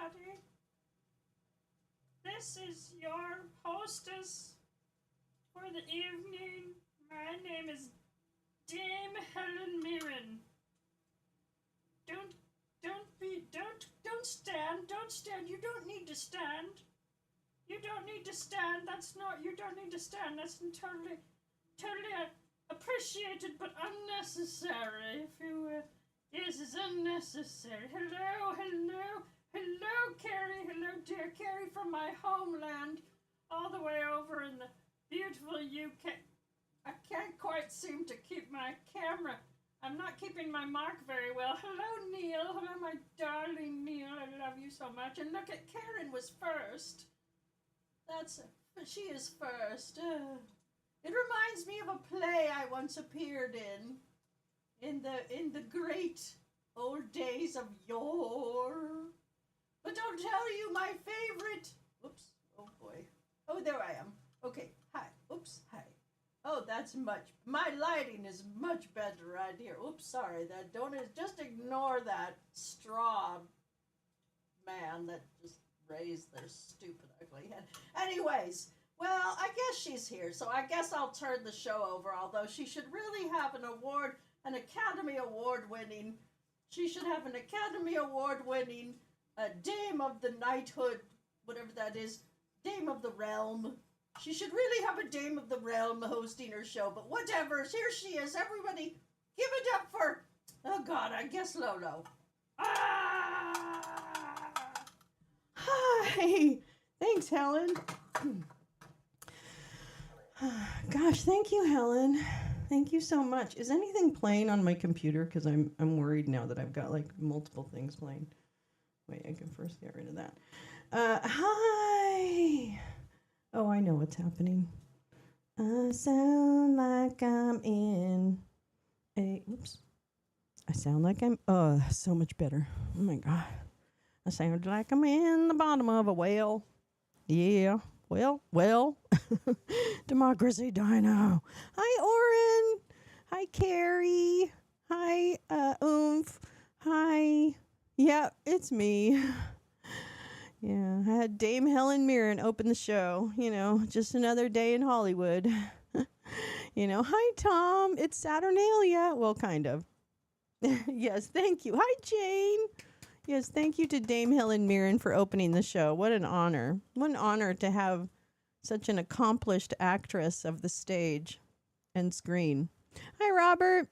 everybody. This is your hostess for the evening. My name is Dame Helen Mirren. Don't don't stand. Don't stand. You don't need to stand. You don't need to stand. That's not. You don't need to stand. That's totally appreciated, but unnecessary. If you yes, it's unnecessary. Hello, Carrie. Hello, dear Carrie from my homeland, all the way over in the beautiful UK. I can't quite seem to keep my camera. I'm not keeping my mark very well. Hello, Neil. Hello, my darling Neil. I love you so much. And look at Karen was first. She is first. It reminds me of a play I once appeared in the great old days of yore. But I'll tell you my favorite. Oops. Oh boy. Oh, there I am. Okay. Hi. Oops. Hi. Oh, my lighting is much better right here. Oops, sorry. Just ignore that straw man that just raised their stupid ugly head. Anyways, well, I guess she's here, so I guess I'll turn the show over, although she should really have an Academy Award winning, Dame of the Knighthood, whatever that is, Dame of the Realm. She should really have a Dame of the Realm hosting her show, but whatever, here she is. Everybody, give it up for, oh God, I guess Lolo. Ah! Hi. Thanks, Helen. Gosh, thank you, Helen. Thank you so much. Is anything playing on my computer? Because I'm worried now that I've got like multiple things playing. Wait, I can first get rid of that. Hi. Oh, I know what's happening. I sound like I'm in a... Oops. I sound like I'm... Oh, that's so much better. Oh, my God. I sound like I'm in the bottom of a well. Yeah. Well. Democracy Dino. Hi, Oren. Hi, Carrie. Hi, Oomph. Hi. Yeah, it's me. Yeah, I had Dame Helen Mirren open the show. Just another day in Hollywood. Hi, Tom. It's Saturnalia. Well, kind of. Yes, thank you. Hi, Jane. Yes, thank you to Dame Helen Mirren for opening the show. What an honor. What an honor to have such an accomplished actress of the stage and screen. Hi, Robert.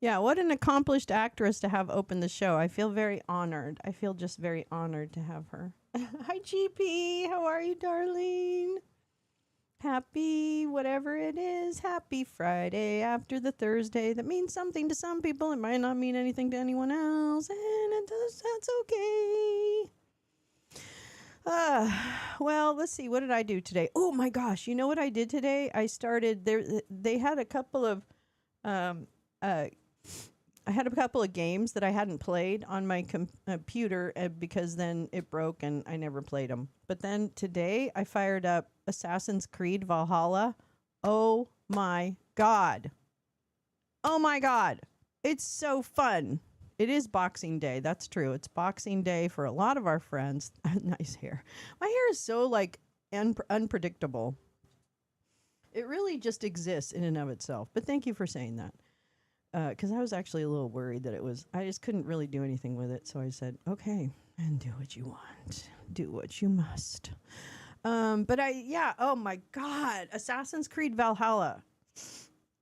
Yeah, what an accomplished actress to have open the show. I feel very honored. I feel just very honored to have her. Hi, GP. How are you, darling? Happy, whatever it is, happy Friday after the Thursday. That means something to some people. It might not mean anything to anyone else. And that's okay. Well, let's see. What did I do today? Oh, my gosh. You know what I did today? I started there. They had a couple of... I had a couple of games that I hadn't played on my computer because then it broke and I never played them. But then today I fired up Assassin's Creed Valhalla. Oh my God. Oh my God. It's so fun. It is Boxing Day. That's true. It's Boxing Day for a lot of our friends. Nice hair. My hair is so unpredictable. It really just exists in and of itself. But thank you for saying that. Because I was actually a little worried that I just couldn't really do anything with it. So I said, okay, and do what you want. Do what you must. Oh my God, Assassin's Creed Valhalla.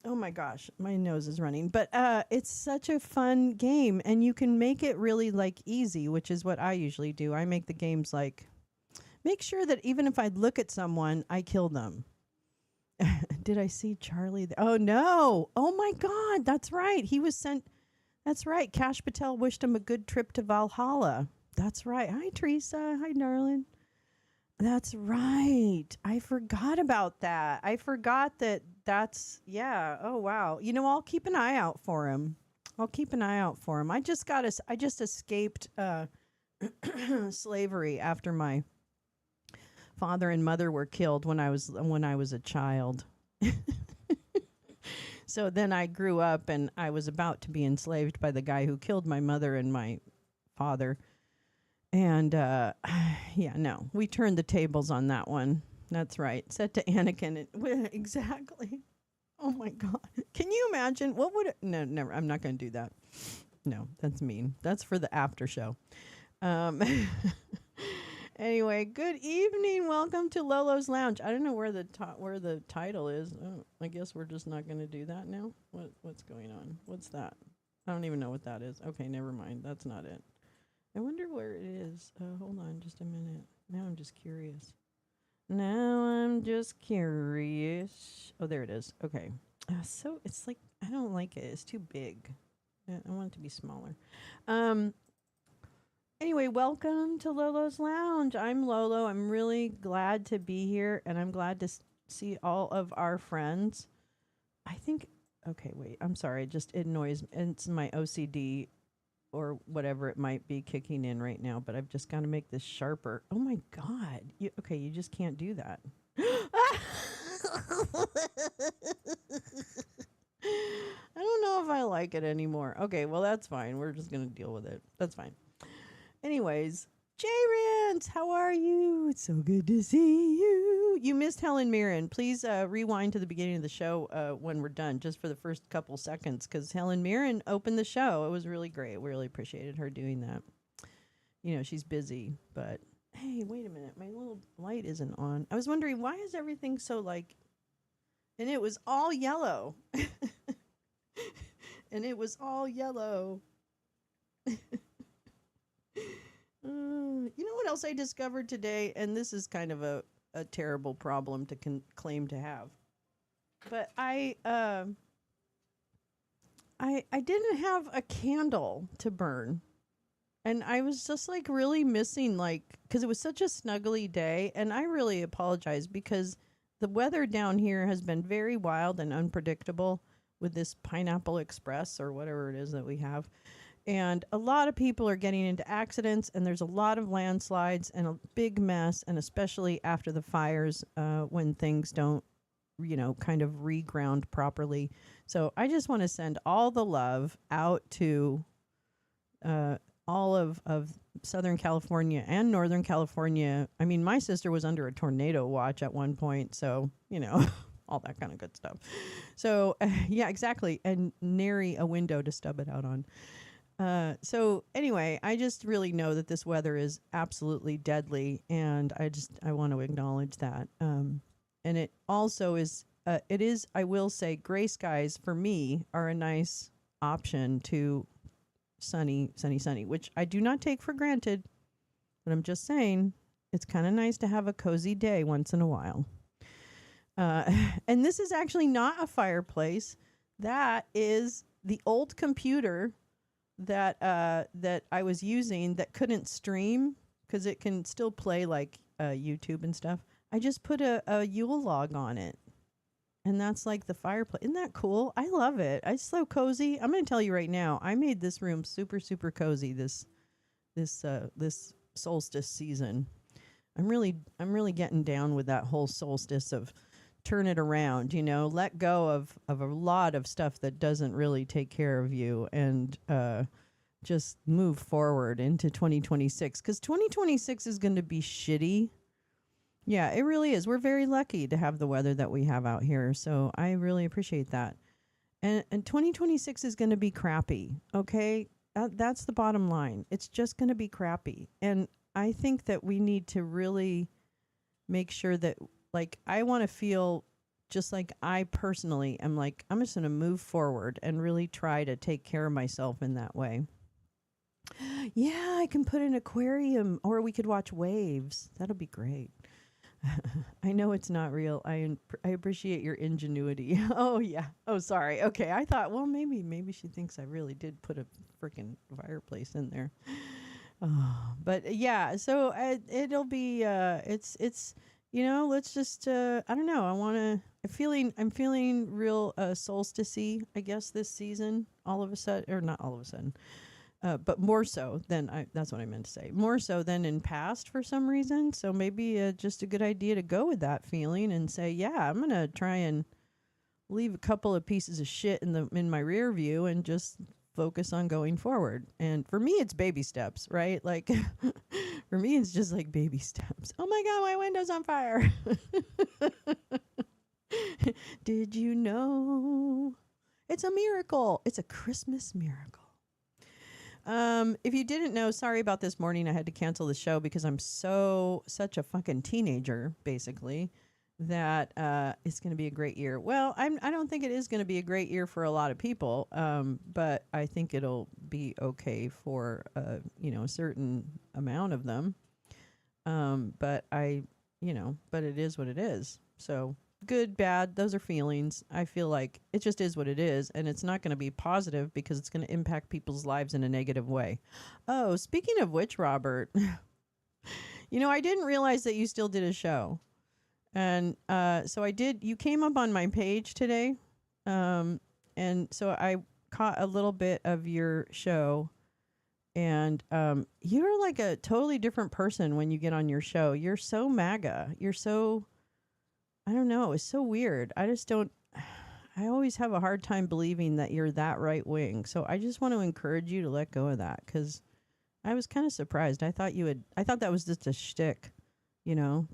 Oh my gosh, my nose is running. But it's such a fun game, and you can make it really easy, which is what I usually do. I make the games make sure that even if I look at someone, I kill them. Did I see Charlie? Oh, no. Oh, my God. That's right. He was sent. That's right. Kash Patel wished him a good trip to Valhalla. That's right. Hi, Teresa. Hi, darling. That's right. I forgot about that. I forgot yeah. Oh, wow. I'll keep an eye out for him. I just escaped slavery after my father and mother were killed when I was a child. So then I grew up and I was about to be enslaved by the guy who killed my mother and my father. And yeah, no, we turned the tables on that one. That's right. Set to Anakin. Exactly. Oh my God. Can you imagine? What would it? No, never. I'm not going to do that. No, that's mean. That's for the after show. Anyway, good evening. Welcome to Lolo's Lounge. I don't know where the title is. Oh, I guess we're just not going to do that now. What's going on? What's that? I don't even know what that is. Okay, never mind. That's not it. I wonder where it is. Hold on just a minute. Now I'm just curious. Oh, there it is. Okay. So it's like, I don't like it. It's too big. I want it to be smaller. Anyway, welcome to Lolo's Lounge. I'm Lolo. I'm really glad to be here, and I'm glad to see all of our friends. I think, okay, wait. I'm sorry. It annoys me. It's my OCD or whatever it might be kicking in right now, but I've just got to make this sharper. Oh my God. You just can't do that. I don't know if I like it anymore. Okay, well, that's fine. We're just going to deal with it. That's fine. Anyways, J-Rance, how are you? It's so good to see you. You missed Helen Mirren. Please rewind to the beginning of the show when we're done, just for the first couple seconds, because Helen Mirren opened the show. It was really great. We really appreciated her doing that. You know, she's busy, but hey, wait a minute. My little light isn't on. I was wondering, why is everything so like... And it was all yellow. And it was all yellow. You know what else I discovered today? And this is kind of a terrible problem to claim to have. But I didn't have a candle to burn. And I was just like really missing, like, because it was such a snuggly day. And I really apologize because the weather down here has been very wild and unpredictable with this Pineapple Express or whatever it is that we have. And a lot of people are getting into accidents, and there's a lot of landslides and a big mess, and especially after the fires when things don't, kind of reground properly. So I just want to send all the love out to all of Southern California and Northern California. I mean, my sister was under a tornado watch at one point, so, all that kind of good stuff. So, yeah, exactly. And nary a window to stub it out on. So anyway, I just really know that this weather is absolutely deadly, and I want to acknowledge that. And it also is, I will say, gray skies for me are a nice option to sunny, which I do not take for granted, but I'm just saying it's kind of nice to have a cozy day once in a while. And this is actually not a fireplace. That is the old computer that I was using that couldn't stream because it can still play like YouTube and stuff. I just put a Yule log on it, and that's like the fireplace. Isn't that cool? I love it. It's so cozy. I'm going to tell you right now, I made this room super, super cozy this solstice season. I'm really getting down with that whole solstice of turn it around, let go of a lot of stuff that doesn't really take care of you, and just move forward into 2026, because 2026 is going to be shitty. Yeah, it really is. We're very lucky to have the weather that we have out here, so I really appreciate that. And 2026 is going to be crappy, okay? That's the bottom line. It's just going to be crappy. And I think that we need to really make sure that, like, I want to feel just like I personally am like, I'm just going to move forward and really try to take care of myself in that way. Yeah, I can put an aquarium, or we could watch waves. That'll be great. I know it's not real. I appreciate your ingenuity. Oh, yeah. Oh, sorry. Okay, I thought, well, maybe she thinks I really did put a freaking fireplace in there. Oh, but yeah, so it'll be, it's let's just, I don't know. I'm feeling real solstice-y, I guess, this season, all of a sudden, or not all of a sudden. But more so than that's what I meant to say. More so than in past for some reason. So maybe just a good idea to go with that feeling and say, yeah, I'm gonna try and leave a couple of pieces of shit in my rear view and just focus on going forward. And for me, it's baby steps, right? Like, for me, it's just like baby steps. Oh my God, my window's on fire. Did you know? It's a miracle. It's a Christmas miracle. If you didn't know, sorry about this morning. I had to cancel the show because I'm such a fucking teenager, basically, that it's going to be a great year. Well, I don't think it is going to be a great year for a lot of people, but I think it'll be okay for a certain amount of them. But it is what it is. So good, bad, those are feelings. I feel like it just is what it is, and it's not going to be positive because it's going to impact people's lives in a negative way. Oh, speaking of which, Robert, I didn't realize that you still did a show. And so I did. You came up on my page today, and so I caught a little bit of your show. And you're like a totally different person when you get on your show. You're so MAGA. You're so, I don't know. It's so weird. I just don't. I always have a hard time believing that you're that right wing. So I just want to encourage you to let go of that, because I was kind of surprised. I thought that was just a shtick.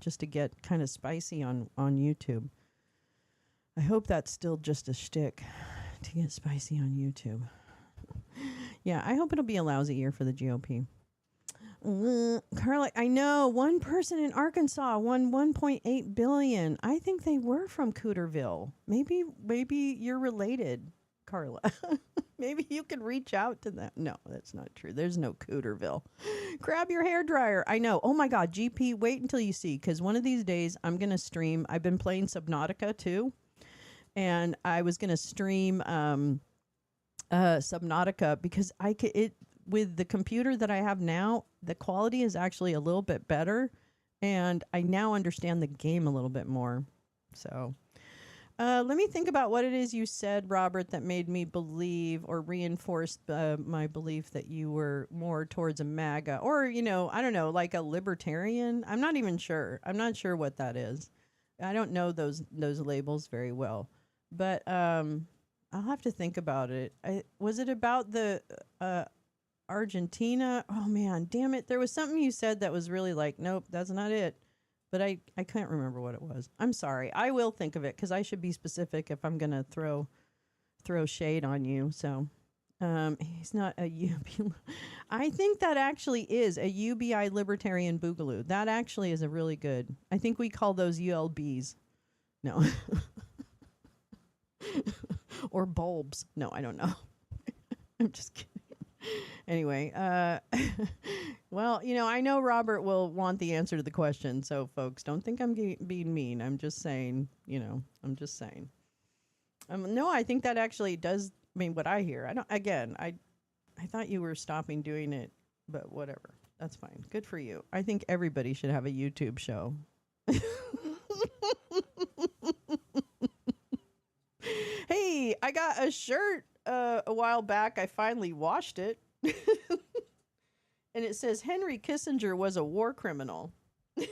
Just to get kind of spicy on YouTube. I hope that's still just a shtick to get spicy on YouTube. Yeah, I hope it'll be a lousy year for the GOP. Carla, I know one person in Arkansas won $1.8 billion. I think they were from Cooterville. Maybe you're related, Carla. Maybe you could reach out to them. No, that's not true. There's no Cooterville. Grab your hairdryer. I know. Oh my God, GP, wait until you see, because one of these days I'm going to stream. I've been playing Subnautica too, and I was going to stream Subnautica because with the computer that I have now, the quality is actually a little bit better, and I now understand the game a little bit more. So let me think about what it is you said, Robert, that made me believe or reinforced my belief that you were more towards a MAGA or, I don't know, like a libertarian. I'm not even sure. I'm not sure what that is. I don't know those labels very well, but I'll have to think about it. Was it about the Argentina? Oh, man, damn it. There was something you said that was really like, nope, that's not it. But I can't remember what it was. I'm sorry. I will think of it because I should be specific if I'm going to throw shade on you. So he's not a UBI. I think that actually is a UBI Libertarian Boogaloo. That actually is a really good. I think we call those ULBs. No. Or bulbs. No, I don't know. I'm just kidding. Anyway, well, I know Robert will want the answer to the question, so folks, don't think I'm being mean. I'm just saying, I'm just saying. No, I think that actually does mean what I hear. I thought you were stopping doing it, but whatever. That's fine. Good for you. I think everybody should have a YouTube show. Hey, I got a shirt a while back. I finally washed it. And it says Henry Kissinger was a war criminal. I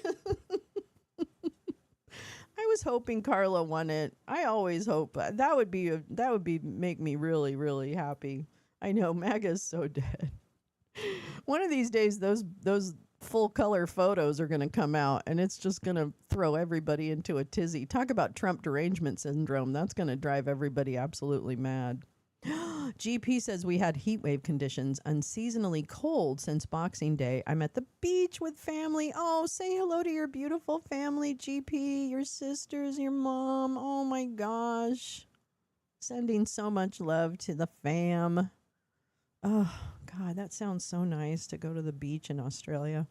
was hoping Carla won it. I always hope that would make me really, really happy. I know MAGA's so dead. One of these days those full color photos are going to come out, and it's just going to throw everybody into a tizzy. Talk about Trump derangement syndrome. That's going to drive everybody absolutely mad. GP says we had heat wave conditions, unseasonably cold since Boxing Day. I'm at the beach with family. Oh, say hello to your beautiful family, GP, your sisters, your mom. Oh my gosh. Sending so much love to the fam. Oh God, that sounds so nice to go to the beach in Australia.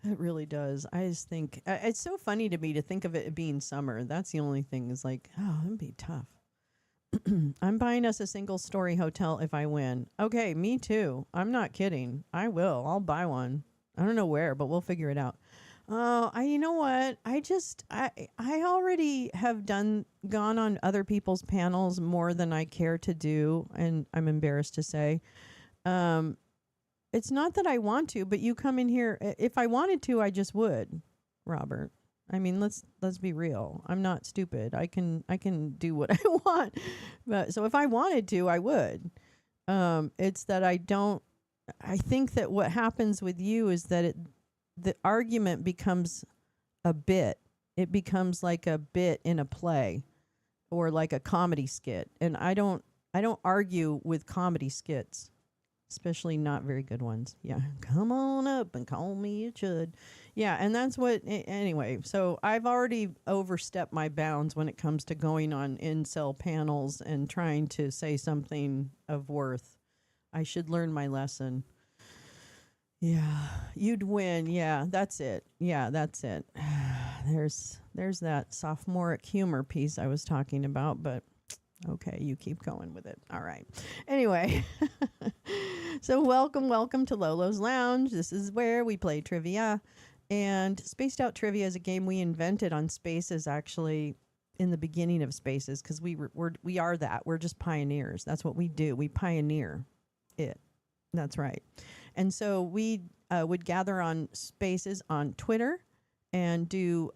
It really does. I just think it's so funny to me to think of it being summer. That's the only thing is like, oh, that'd be tough. I'm buying us a single-story hotel if I win. Okay, me too. I'm not kidding. I will. I'll buy one. I don't know where, but we'll figure it out. You know what? I already have gone on other people's panels more than I care to do, and I'm embarrassed to say. It's not that I want to, but you come in here. If I wanted to, I just would, Robert. I mean, let's be real. I'm not stupid. I can do what I want. But so if I wanted to, I would. It's that I think that what happens with you is that the argument becomes a bit. It becomes like a bit in a play or like a comedy skit. And I don't argue with comedy skits, especially not very good ones. Yeah. Come on up and call me a chud. Yeah. And that's anyway. So I've already overstepped my bounds when it comes to going on incel panels and trying to say something of worth. I should learn my lesson. Yeah, you'd win. Yeah, that's it. Yeah, that's it. There's that sophomoric humor piece I was talking about, but okay, you keep going with it. All right. Anyway, so welcome to Lolo's Lounge. This is where we play trivia. And Spaced Out Trivia is a game we invented on Spaces, actually, in the beginning of Spaces, because we are that. We're just pioneers. That's what we do. We pioneer it. That's right. And so we would gather on Spaces on Twitter and do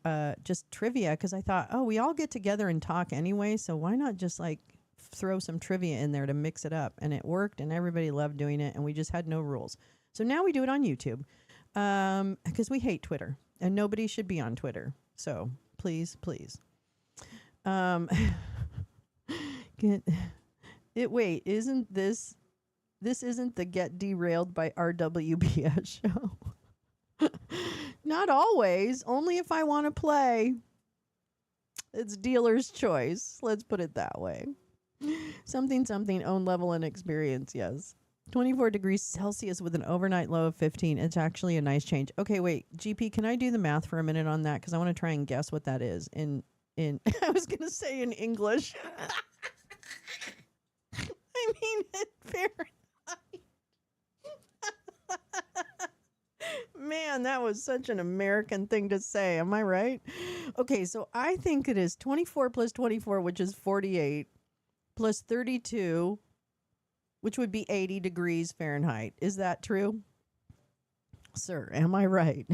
just trivia, because I thought, we all get together and talk anyway, so why not just like throw some trivia in there to mix it up? And it worked, and everybody loved doing it, and we just had no rules. So now we do it on YouTube, because we hate Twitter, and nobody should be on Twitter. So please. Wait, isn't this isn't the Get Derailed by RWBS show? Not always. Only if I want to play. It's dealer's choice. Let's put it that way. Something, own level and experience, yes. 24 degrees Celsius with an overnight low of 15. It's actually a nice change. Okay, wait. GP, can I do the math for a minute on that? Because I want to try and guess what that is in I was going to say in English. I mean in Fahrenheit. Man, that was such an American thing to say. Am I right? Okay, so I think it is 24 plus 24, which is 48, plus 32, which would be 80 degrees Fahrenheit. Is that true? Sir, am I right?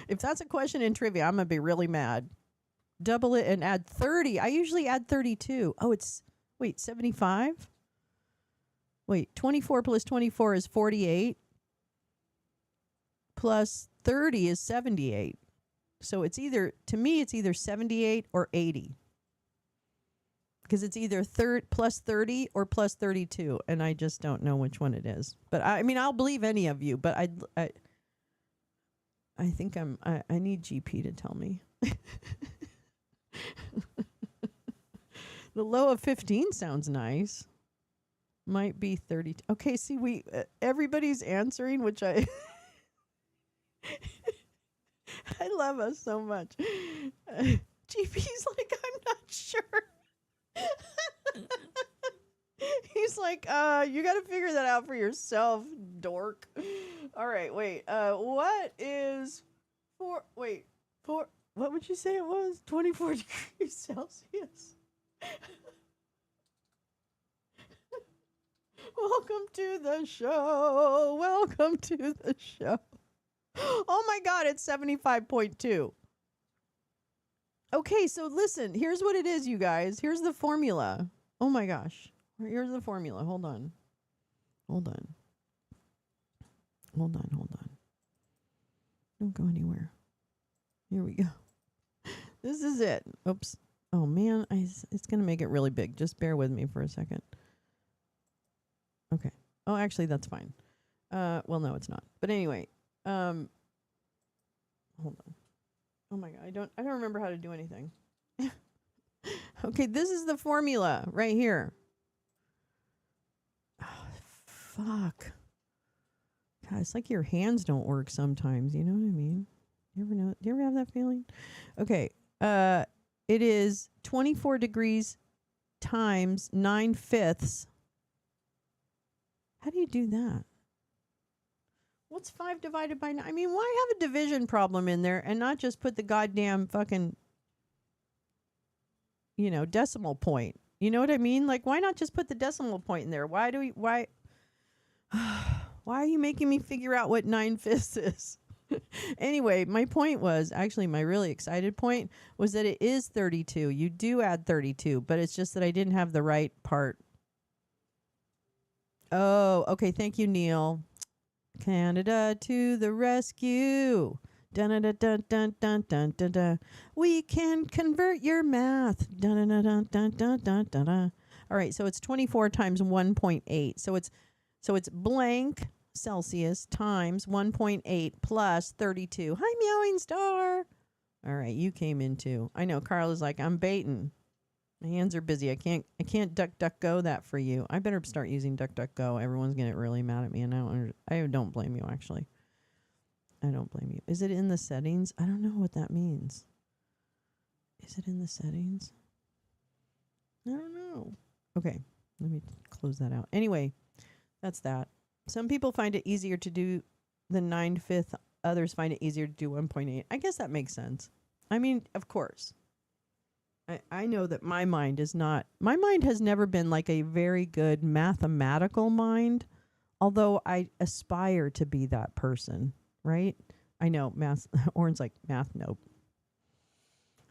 If that's a question in trivia, I'm going to be really mad. Double it and add 30. I usually add 32. Oh, wait, 75? Wait, 24 plus 24 is 48. Plus 30 is 78. So to me, it's either 78 or 80. Because it's either plus 30 or plus 32. And I just don't know which one it is. But I mean, I'll believe any of you. But I think I need GP to tell me. The low of 15 sounds nice. Might be 30. Okay, see, everybody's answering, which I love us so much. GP's like, I'm not sure. He's like, you got to figure that out for yourself, dork. All right, wait. What is what would you say it was? 24 degrees Celsius. Welcome to the show. Welcome to the show. Oh my God, it's 75.2. Okay, so listen, here's what it is, you guys. Here's the formula. Oh my gosh. Here's the formula. Hold on. Don't go anywhere. Here we go. This is it. Oops. Oh man, it's going to make it really big. Just bear with me for a second. Okay. Oh, actually, that's fine. Well, no, it's not. But anyway, hold on. Oh my God, I don't remember how to do anything. Okay, this is the formula right here. Oh, fuck. God, it's like your hands don't work sometimes. You know what I mean? Do you ever have that feeling? Okay. It is 24 degrees times 9/5. How do you do that? What's 5 divided by 9? I mean, why have a division problem in there and not just put the goddamn fucking, decimal point? You know what I mean? Like, why not just put the decimal point in there? Why are you making me figure out what 9/5 is? Anyway, my point was, actually my really excited point was that it is 32. You do add 32, but it's just that I didn't have the right part Oh, okay. Thank you, Neil. Canada to the rescue. Dun dun dun dun dun dun dun dun. We can convert your math. Dun dun dun dun dun dun dun dun. All right, so it's 24 times 1.8. So it's blank Celsius times 1.8 plus 32. Hi, meowing star. All right, you came in too. I know Carl is like, I'm baiting. My hands are busy. I can't DuckDuckGo that for you. I better start using DuckDuckGo. Everyone's gonna get really mad at me, and I don't blame you actually. I don't blame you. Is it in the settings? I don't know what that means. Is it in the settings? I don't know. Okay, let me close that out. Anyway, that's that. Some people find it easier to do the 9/5. Others find it easier to do 1.8. I guess that makes sense. I mean, of course. I know that my mind has never been like a very good mathematical mind, although I aspire to be that person, right? I know math, Oren's like, math, nope.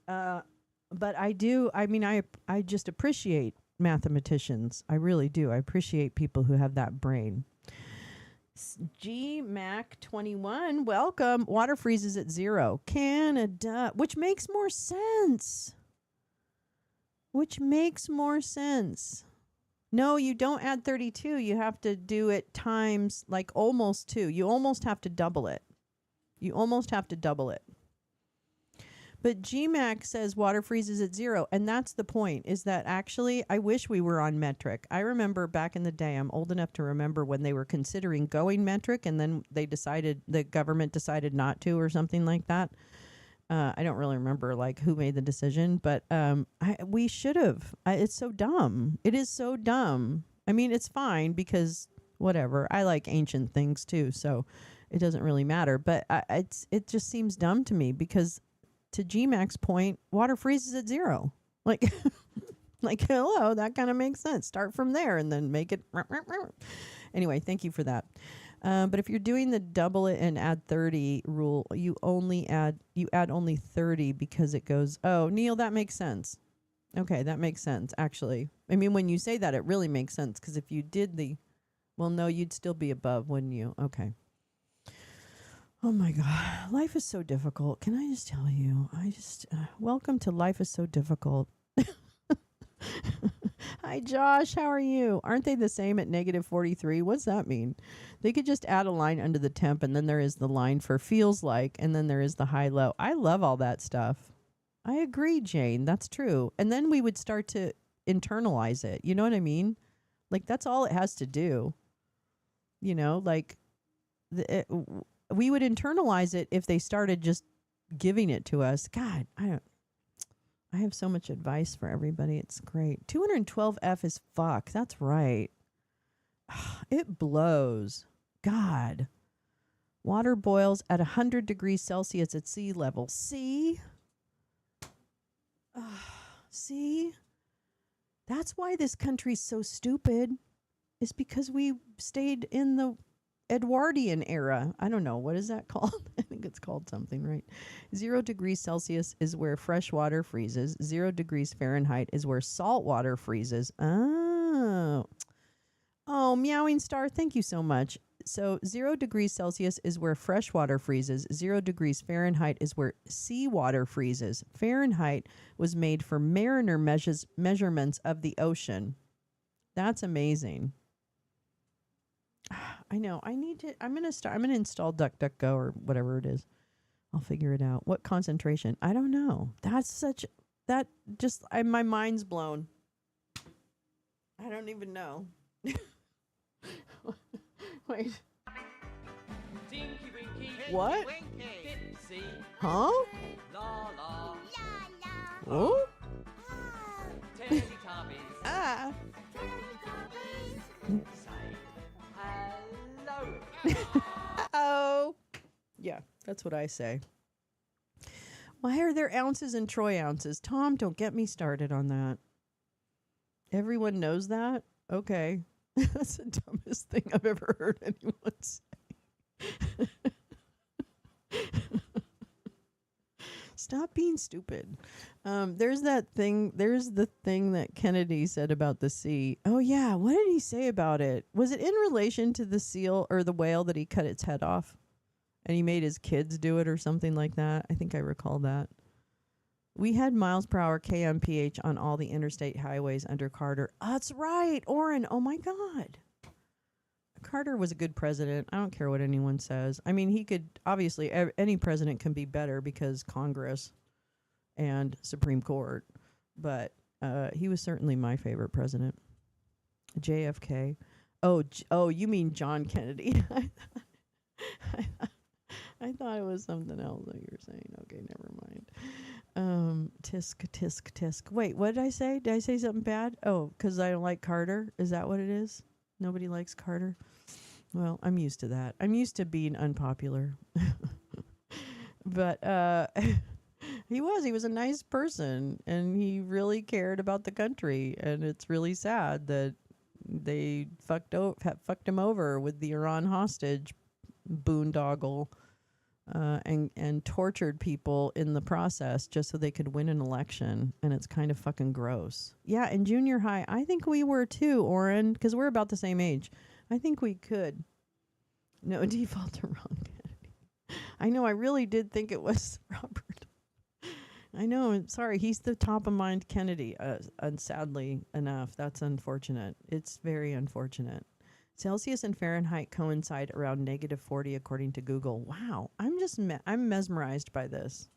But I do, I mean, I just appreciate mathematicians. I really do. I appreciate people who have that brain. GMAC21, welcome. Water freezes at 0. Canada, which makes more sense. No, you don't add 32. You have to do it times like almost 2. You almost have to double it. But GMAC says water freezes at 0. And that's the point, is that actually I wish we were on metric. I remember back in the day, I'm old enough to remember when they were considering going metric and then the government decided not to or something like that. I don't really remember like who made the decision, but we should have. It's so dumb. It is so dumb. I mean, it's fine because whatever. I like ancient things too, so it doesn't really matter. But it just seems dumb to me because, to GMAC's point, water freezes at 0. Like, like hello, that kind of makes sense. Start from there and then make it. Anyway, thank you for that. But if you're doing the double it and add 30 rule, you add only 30 because it goes, oh, Neil, that makes sense. Okay, that makes sense, actually. I mean, when you say that, it really makes sense because if you did well, no, you'd still be above, wouldn't you? Okay. Oh my God, life is so difficult. Can I just tell you? Welcome to Life is So Difficult. Hi, Josh. How are you? Aren't they the same at -43? What's that mean? They could just add a line under the temp, and then there is the line for feels like, and then there is the high-low. I love all that stuff. I agree, Jane. That's true. And then we would start to internalize it. You know what I mean? Like, that's all it has to do. You know, like, we would internalize it if they started just giving it to us. God, I have so much advice for everybody. It's great. 212F is fuck. That's right. It blows. God. Water boils at 100 degrees Celsius at sea level. See? See? That's why this country's so stupid. It's because we stayed in the Edwardian era. I don't know. What is that called? I think it's called something, right? 0 degrees Celsius is where fresh water freezes. 0 degrees Fahrenheit is where salt water freezes. Oh, meowing star, thank you so much. So 0 degrees Celsius is where fresh water freezes. 0 degrees Fahrenheit is where seawater freezes. Fahrenheit was made for mariner measurements of the ocean. That's amazing. I know. I'm going to install DuckDuckGo or whatever it is. I'll figure it out. What concentration? I don't know. My mind's blown. I don't even know. Wait. Tinky Winky. What? Dipsy. Huh? Lolo. Oh? Teletubbies. Ah. Say hello. Uh-oh. Yeah, that's what I say. Why are there ounces and troy ounces? Tom, don't get me started on that. Everyone knows that? Okay. That's the dumbest thing I've ever heard anyone say. Stop being stupid. There's that thing. There's the thing that Kennedy said about the sea. Oh yeah, what did he say about it? Was it in relation to the seal or the whale that he cut its head off, and he made his kids do it or something like that? I think I recall that. We had miles per hour kmph on all the interstate highways under Carter. That's right, Orrin. Oh my God. Carter was a good president. I don't care what anyone says. I mean, he could obviously any president can be better because Congress and Supreme Court, but he was certainly my favorite president. JFK. Oh, you mean John Kennedy? I thought it was something else that you were saying. Okay, never mind. Tisk. Wait, what did I say? Did I say something bad? Oh, because I don't like Carter? Is that what it is? Nobody likes Carter? Well, I'm used to that. I'm used to being unpopular. But he was a nice person, and he really cared about the country, and it's really sad that they fucked him over with the Iran hostage boondoggle, and tortured people in the process just so they could win an election, and it's kind of fucking gross. Yeah, in junior high, I think we were too, Orrin, because we're about the same age. I think we could. No, default to Ron Kennedy. I know, I really did think it was Robert. I know, sorry, he's the top of mind Kennedy, and sadly enough, that's unfortunate. It's very unfortunate. Celsius and Fahrenheit coincide around -40 according to Google. Wow, I'm mesmerized by this.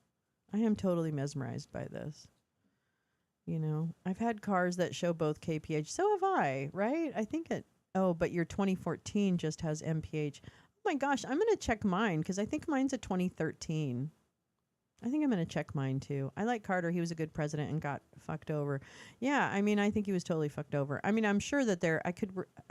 I am totally mesmerized by this. You know, I've had cars that show both kph. So have I, right? I think it. Oh, but your 2014 just has mph. Oh my gosh, I'm going to check mine because I think mine's a 2013. I think I'm going to check mine too. I like Carter. He was a good president and got fucked over. Yeah, I mean, I think he was totally fucked over. I mean, I'm sure that I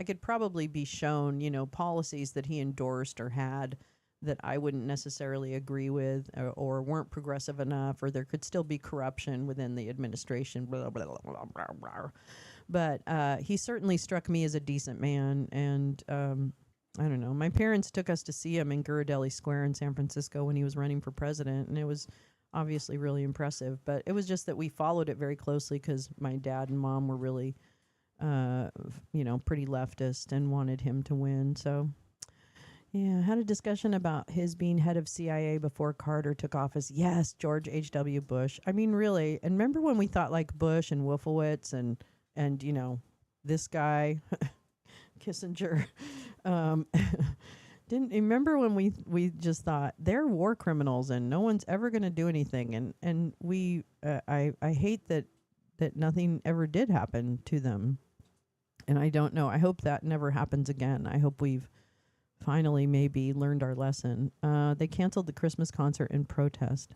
could probably be shown, policies that he endorsed or had that I wouldn't necessarily agree with, or weren't progressive enough, or there could still be corruption within the administration, blah, blah, blah, blah, blah, blah. But he certainly struck me as a decent man, and I don't know. My parents took us to see him in Ghirardelli Square in San Francisco when he was running for president, and it was obviously really impressive. But it was just that we followed it very closely because my dad and mom were really, pretty leftist and wanted him to win. So, yeah, had a discussion about his being head of CIA before Carter took office. Yes, George H.W. Bush. I mean, really. And remember when we thought like Bush and Wolfowitz and this guy, Kissinger. Didn't remember when we just thought they're war criminals and no one's ever going to do anything, and we I hate that nothing ever did happen to them, and I don't know. I hope that never happens again. I hope we've finally maybe learned our lesson. They canceled the Christmas concert in protest.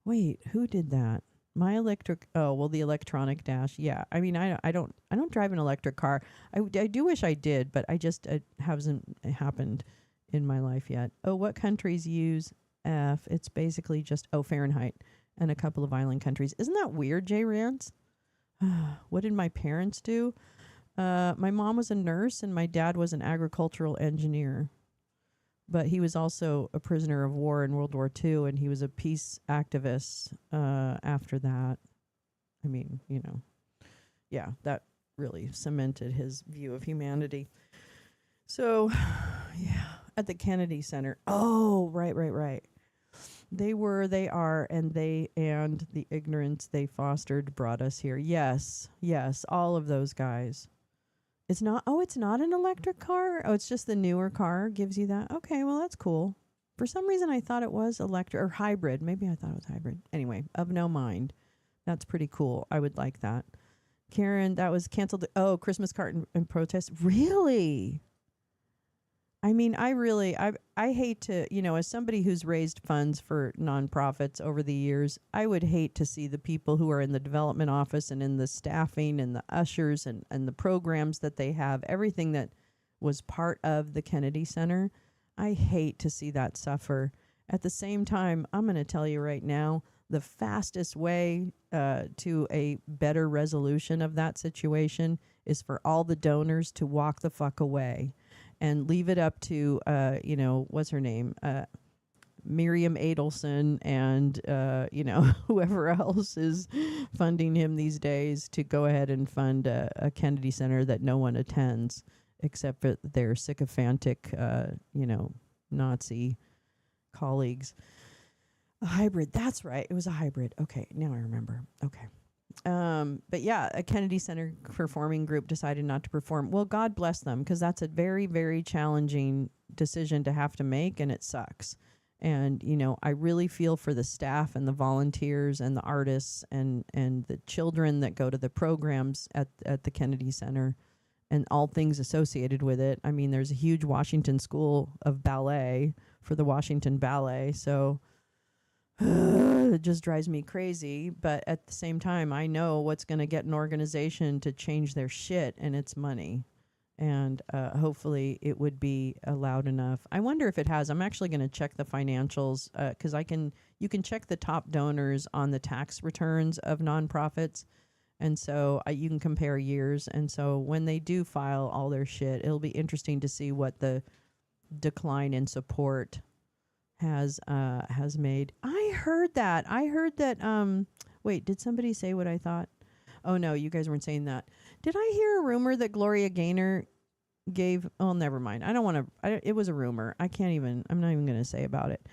Wait, who did that? The electronic dash. Yeah, I mean, I don't drive an electric car. I do wish I did, but it hasn't happened in my life yet. Oh, what countries use F? It's basically just Fahrenheit and a couple of island countries. Isn't that weird, Jay Rance? What did my parents do? My mom was a nurse and my dad was an agricultural engineer. But he was also a prisoner of war in World War II, and he was a peace activist after that. I mean, yeah, that really cemented his view of humanity. So, yeah, at the Kennedy Center. Oh, right. They are, and the ignorance they fostered brought us here. Yes, all of those guys. It's not an electric car? Oh, it's just the newer car gives you that? Okay, well, that's cool. For some reason, I thought it was electric or hybrid. Maybe I thought it was hybrid. Anyway, of no mind. That's pretty cool. I would like that. Karen, that was canceled. Oh, Christmas cart and protest. Really? I mean, I hate to, as somebody who's raised funds for nonprofits over the years, I would hate to see the people who are in the development office and in the staffing and the ushers and the programs that they have, everything that was part of the Kennedy Center. I hate to see that suffer. At the same time, I'm going to tell you right now, the fastest way to a better resolution of that situation is for all the donors to walk the fuck away. And leave it up to, what's her name? Miriam Adelson and, whoever else is funding him these days to go ahead and fund a Kennedy Center that no one attends except for their sycophantic, Nazi colleagues. A hybrid. That's right. It was a hybrid. Okay. Now I remember. Okay. But yeah, a Kennedy Center performing group decided not to perform. Well, God bless them, because that's a very, very challenging decision to have to make, and it sucks. And, I really feel for the staff and the volunteers and the artists and the children that go to the programs at the Kennedy Center and all things associated with it. I mean, there's a huge Washington School of Ballet for the Washington Ballet, so it just drives me crazy. But at the same time, I know what's going to get an organization to change their shit, and it's money. And hopefully it would be loud enough. I wonder if it has. I'm actually going to check the financials, because you can check the top donors on the tax returns of nonprofits. And so you can compare years. And so when they do file all their shit, it'll be interesting to see what the decline in support has made. I heard that. Wait, did somebody say what I thought? Oh no, you guys weren't saying that. Did I hear a rumor that Gloria Gaynor gave? Oh, never mind. I don't want to. It was a rumor. I'm not even going to say about it.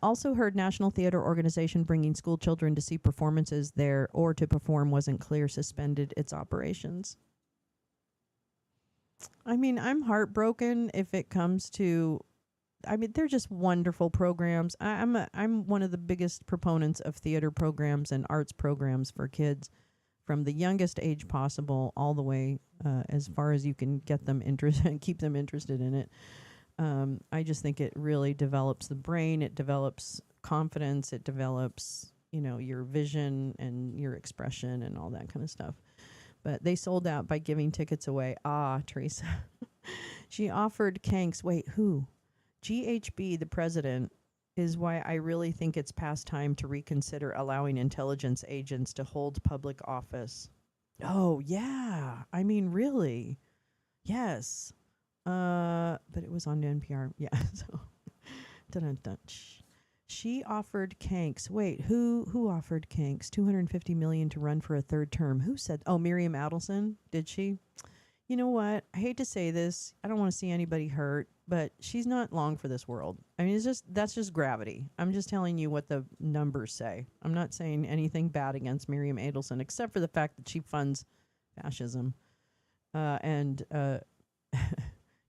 Also heard National Theater Organization bringing school children to see performances there or to perform wasn't clear, suspended its operations. I mean, I'm heartbroken if it comes to. I mean, they're just wonderful programs. I'm one of the biggest proponents of theater programs and arts programs for kids, from the youngest age possible all the way as far as you can get them interested and keep them interested in it. I just think it really develops the brain. It develops confidence. It develops, your vision and your expression and all that kind of stuff. But they sold out by giving tickets away. Ah, Teresa. She offered Kanks. Wait, who? GHB, the president, is why I really think it's past time to reconsider allowing intelligence agents to hold public office. Oh, yeah. I mean, really. Yes. But it was on NPR. Yeah. So, dun-dun-dun. She offered Kanks. Wait, who offered Kanks $250 million to run for a third term? Who said? Oh, Miriam Adelson. Did she? You know what? I hate to say this. I don't want to see anybody hurt, but she's not long for this world. I mean, that's just gravity. I'm just telling you what the numbers say. I'm not saying anything bad against Miriam Adelson, except for the fact that she funds fascism.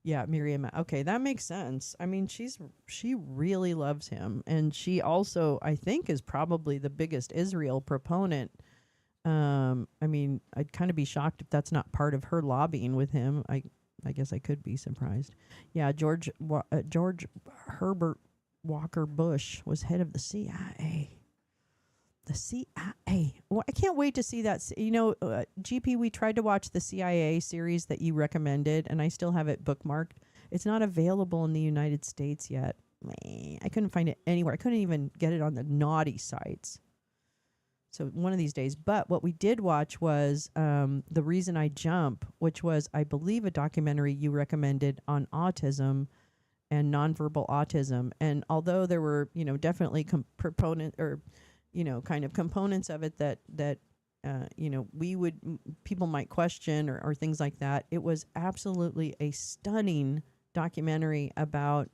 Yeah, Miriam. Okay, that makes sense. I mean, she really loves him, and she also, I think, is probably the biggest Israel proponent. I mean, I'd kind of be shocked if that's not part of her lobbying with him. I guess I could be surprised. Yeah, George Herbert Walker Bush was head of the CIA. The CIA. Well, I can't wait to see that. GP, we tried to watch the CIA series that you recommended, and I still have it bookmarked. It's not available in the United States yet. I couldn't find it anywhere. I couldn't even get it on the naughty sites. So one of these days. But what we did watch was The Reason I Jump, which was, I believe, a documentary you recommended on autism and nonverbal autism. And although there were, definitely components of it that people might question or things like that, it was absolutely a stunning documentary about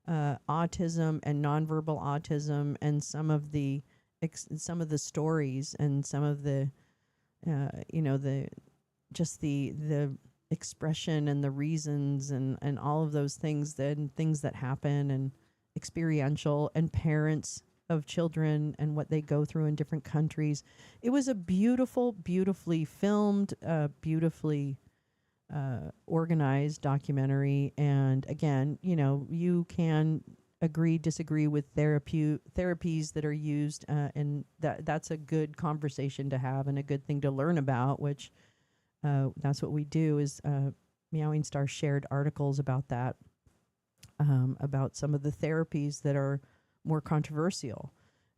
autism and nonverbal autism and some of the stories and some of the the expression and the reasons and all of those things that happen, and experiential, and parents of children and what they go through in different countries. It was a beautifully filmed, beautifully organized documentary. And again, you can agree, disagree with therapies that are used, and that's a good conversation to have and a good thing to learn about, which that's what we do, is Meowing Star shared articles about that, about some of the therapies that are more controversial,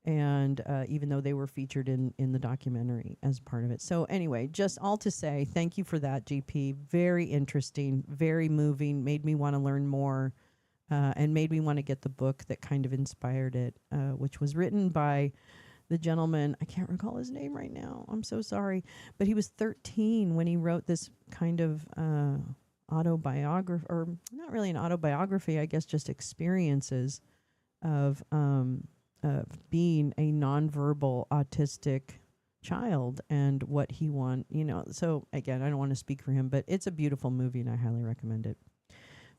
and even though they were featured in the documentary as part of it. So anyway, just all to say, thank you for that, GP. Very interesting, very moving, made me want to learn more and made me want to get the book that kind of inspired it, which was written by the gentleman. I can't recall his name right now. I'm so sorry. But he was 13 when he wrote this kind of autobiography, or not really an autobiography, I guess just experiences of being a nonverbal autistic child and what he so again, I don't want to speak for him, but it's a beautiful movie and I highly recommend it.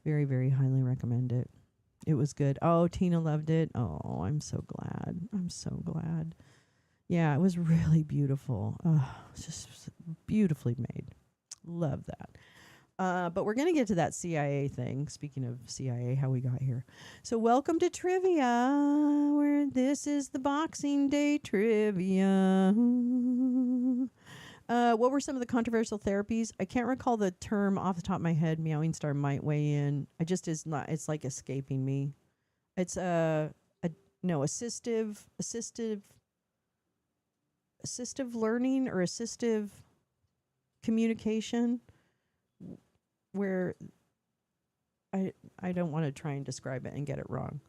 Very, very highly recommend it. It was good. Oh, Tina loved it. Oh, I'm so glad. I'm so glad. Yeah, it was really beautiful. It's just beautifully made. Love that. But we're going to get to that CIA thing. Speaking of CIA, how we got here. So welcome to trivia, where this is the Boxing Day trivia. What were some of the controversial therapies? I can't recall the term off the top of my head. Meowing Star might weigh in. It's like escaping me. It's assistive learning or assistive communication, where I don't want to try and describe it and get it wrong,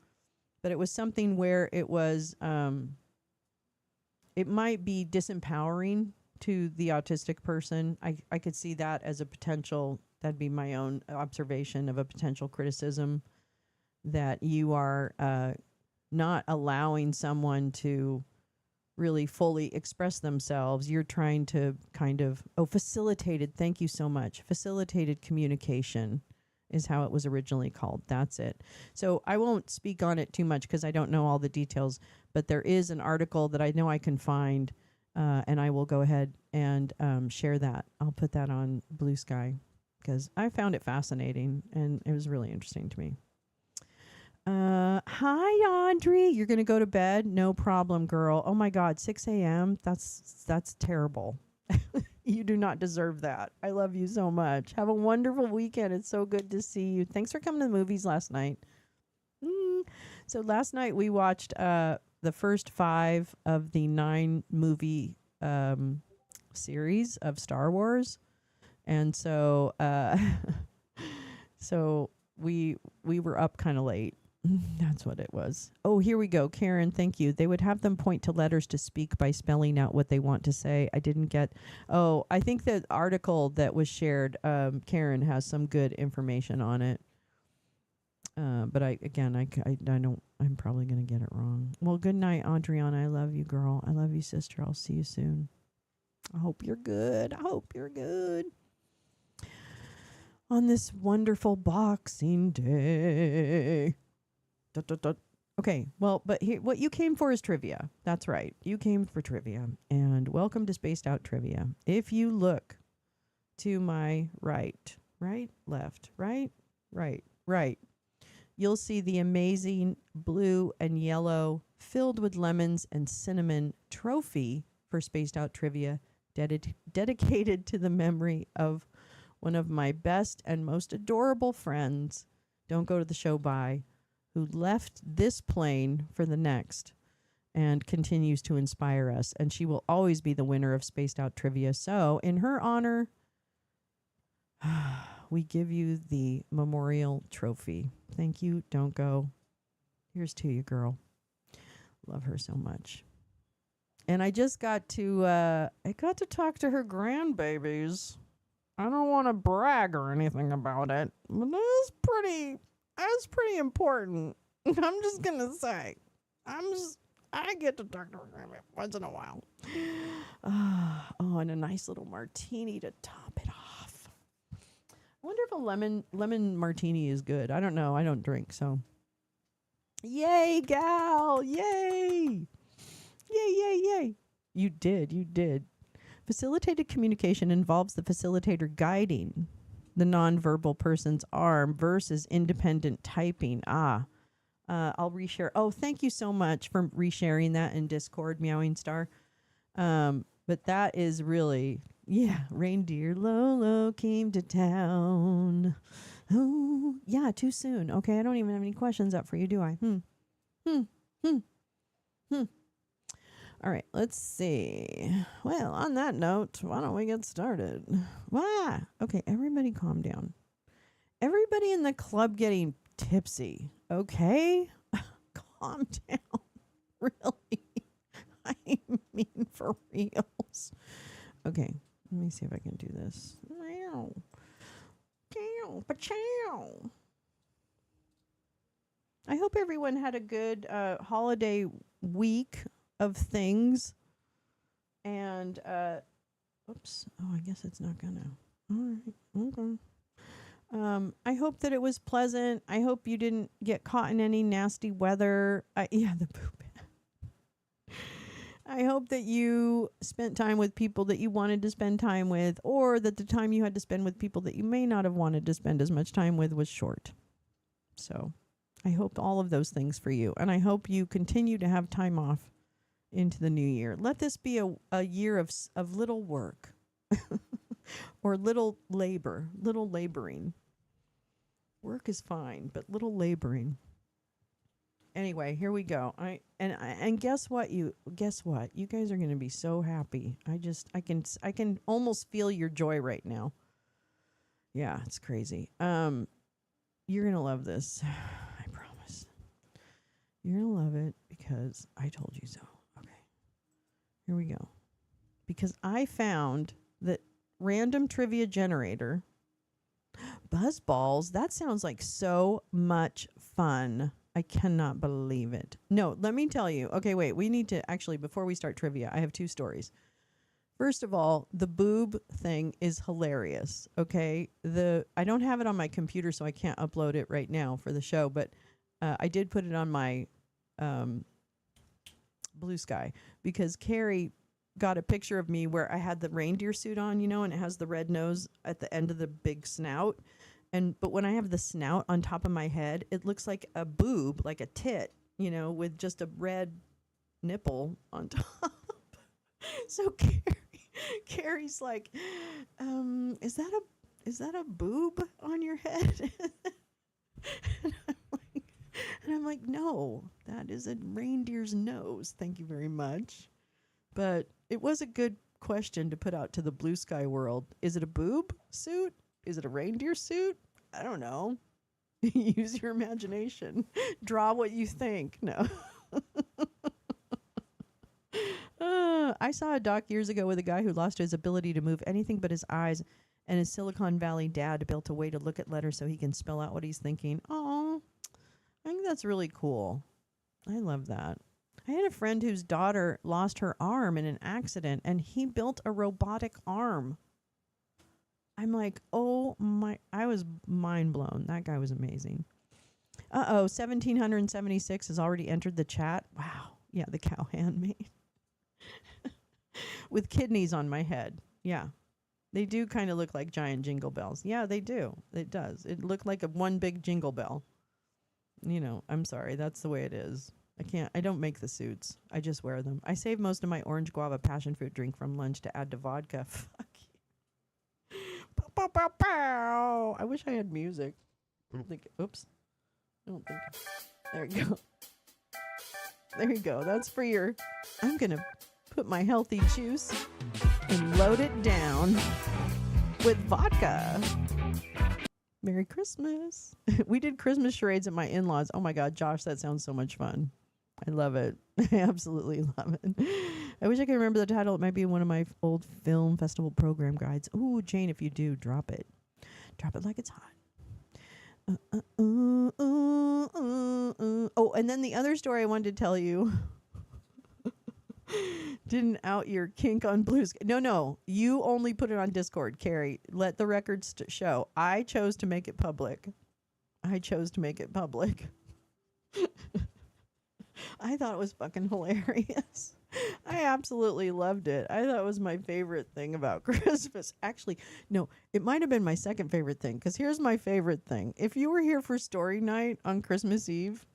but it was something where it was it might be disempowering to the autistic person. I could see that as a potential. That'd be my own observation of a potential criticism, that you are not allowing someone to really fully express themselves. You're trying to kind of, facilitated, thank you so much. Facilitated communication is how it was originally called. That's it. So I won't speak on it too much because I don't know all the details, but there is an article that I know I can find, and I will go ahead and share that. I'll put that on Blue Sky because I found it fascinating and it was really interesting to me. Hi, Audrey. You're going to go to bed? No problem, girl. Oh my God, 6 a.m. That's terrible. You do not deserve that. I love you so much. Have a wonderful weekend. It's so good to see you. Thanks for coming to the movies last night. So last night we watched the first 5 of the 9 movie series of Star Wars. And so so we were up kind of late. That's what it was. Oh, here we go. Karen, thank you. They would have them point to letters to speak by spelling out what they want to say. I didn't get... Oh, I think the article that was shared, Karen, has some good information on it. But I don't... I'm probably going to get it wrong. Well, good night, Adriana. I love you, girl. I love you, sister. I'll see you soon. I hope you're good. I hope you're good. On this wonderful Boxing Day. Okay, well, but here, what you came for is trivia. That's right. You came for trivia. And welcome to Spaced Out Trivia. If you look to my right, left, right, you'll see the amazing blue and yellow filled with lemons and cinnamon trophy for Spaced Out Trivia dedicated to the memory of one of my best and most adorable friends, don't go to the show by, who left this plane for the next and continues to inspire us. And she will always be the winner of Spaced Out Trivia. So in her honor, we give you the memorial trophy. Thank you. Don't go. Here's to you, girl. Love her so much. And I just got to talk to her grandbabies. I don't want to brag or anything about it, but that was pretty important. I'm just gonna say, I get to talk to her once in a while. And a nice little martini to top it off. I wonder if a lemon martini is good. I don't know. I don't drink, so. Yay, gal! Yay! Yay! You did. Facilitated communication involves the facilitator guiding the nonverbal person's arm versus independent typing. I'll reshare. Oh, thank you so much for resharing that in Discord, Meowing Star. But that is really, reindeer Lolo came to town. Oh, yeah, too soon. Okay, I don't even have any questions up for you, do I? All right, let's see. Well, on that note, why don't we get started? Okay, everybody calm down. Everybody in the club getting tipsy. Okay? Calm down. Really? I mean, for reals. Okay, let me see if I can do this. Meow. Chow, pa-chow. I hope everyone had a good holiday week of things. And, oops. Oh, I guess it's not gonna. All right. Okay. I hope that it was pleasant. I hope you didn't get caught in any nasty weather. Yeah, the poop. I hope that you spent time with people that you wanted to spend time with, or that the time you had to spend with people that you may not have wanted to spend as much time with was short. So I hope all of those things for you. And I hope you continue to have time off into the new year. Let this be a year of little work or little laboring. Work is fine, but little laboring. Anyway, here we go. And guess what? You guys are going to be so happy. I can almost feel your joy right now. Yeah, it's crazy. You're going to love this. I promise. You're going to love it because I told you so. Okay. Here we go. Because I found that random trivia generator, Buzzballs, that sounds like so much fun. I cannot believe it. No, let me tell you. Okay, wait. We need to actually, before we start trivia, I have 2 stories. First of all, the boob thing is hilarious. Okay, I don't have it on my computer, so I can't upload it right now for the show. But I did put it on my Blue Sky because Carrie got a picture of me where I had the reindeer suit on, and it has the red nose at the end of the big snout. But when I have the snout on top of my head, it looks like a boob, like a tit, with just a red nipple on top. So Carrie's like, is that a boob on your head? and I'm like, no, that is a reindeer's nose. Thank you very much. But it was a good question to put out to the Blue Sky world. Is it a boob suit? Is it a reindeer suit? I don't know. Use your imagination. Draw what you think. No. I saw a doc years ago with a guy who lost his ability to move anything but his eyes, and his Silicon Valley dad built a way to look at letters so he can spell out what he's thinking. Oh, I think that's really cool. I love that. I had a friend whose daughter lost her arm in an accident, and he built a robotic arm. I'm like, oh my, I was mind blown. That guy was amazing. 1776 has already entered the chat. Wow. Yeah, the cow handmaid. With kidneys on my head. Yeah. They do kind of look like giant jingle bells. Yeah, they do. It does. It looked like one big jingle bell. I'm sorry. That's the way it is. I don't make the suits. I just wear them. I save most of my orange guava passion fruit drink from lunch to add to vodka. Fuck you. Pow, pow, pow, pow. I wish I had music. Oops. I don't think. There you go. There you go. That's for your. I'm going to put my healthy juice and load it down with vodka. Merry Christmas. We did Christmas charades at my in-laws. Oh my God, Josh, that sounds so much fun. I love it. I absolutely love it. I wish I could remember the title. It might be one of my old film festival program guides. Ooh, Jane, if you do, drop it. Drop it like it's hot. Oh, and then the other story I wanted to tell you. Didn't out your kink on Blues. No. You only put it on Discord, Carrie. Let the records show. I chose to make it public. I thought it was fucking hilarious. I absolutely loved it. I thought it was my favorite thing about Christmas. Actually, no, it might have been my second favorite thing, because here's my favorite thing. If you were here for story night on Christmas Eve,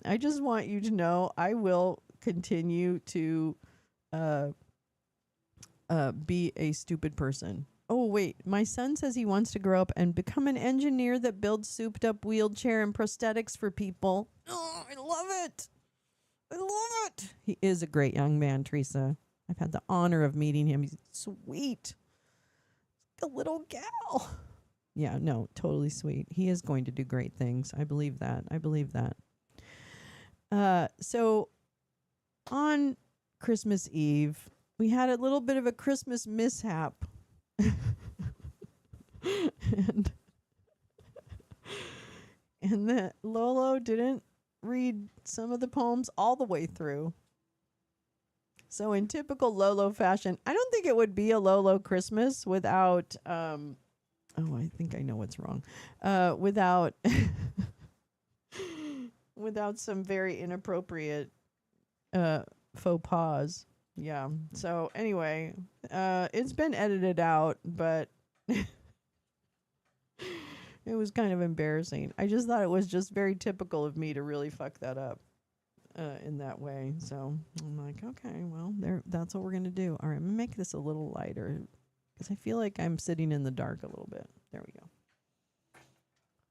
I just want you to know I will continue to be a stupid person. Oh, wait. My son says he wants to grow up and become an engineer that builds souped-up wheelchair and prosthetics for people. Oh, I love it. He is a great young man, Teresa. I've had the honor of meeting him. He's sweet. Like a little gal. Yeah, no, totally sweet. He is going to do great things. I believe that. So on Christmas Eve, we had a little bit of a Christmas mishap. and that Lolo didn't read some of the poems all the way through. So in typical Lolo fashion, I don't think it would be a Lolo Christmas without I think I know what's wrong. Without without some very inappropriate faux pas. Yeah. So anyway, it's been edited out, but it was kind of embarrassing. I just thought it was just very typical of me to really fuck that up in that way. So I'm like, okay, well, that's what we're going to do. All right, I'm going to make this a little lighter because I feel like I'm sitting in the dark a little bit. There we go.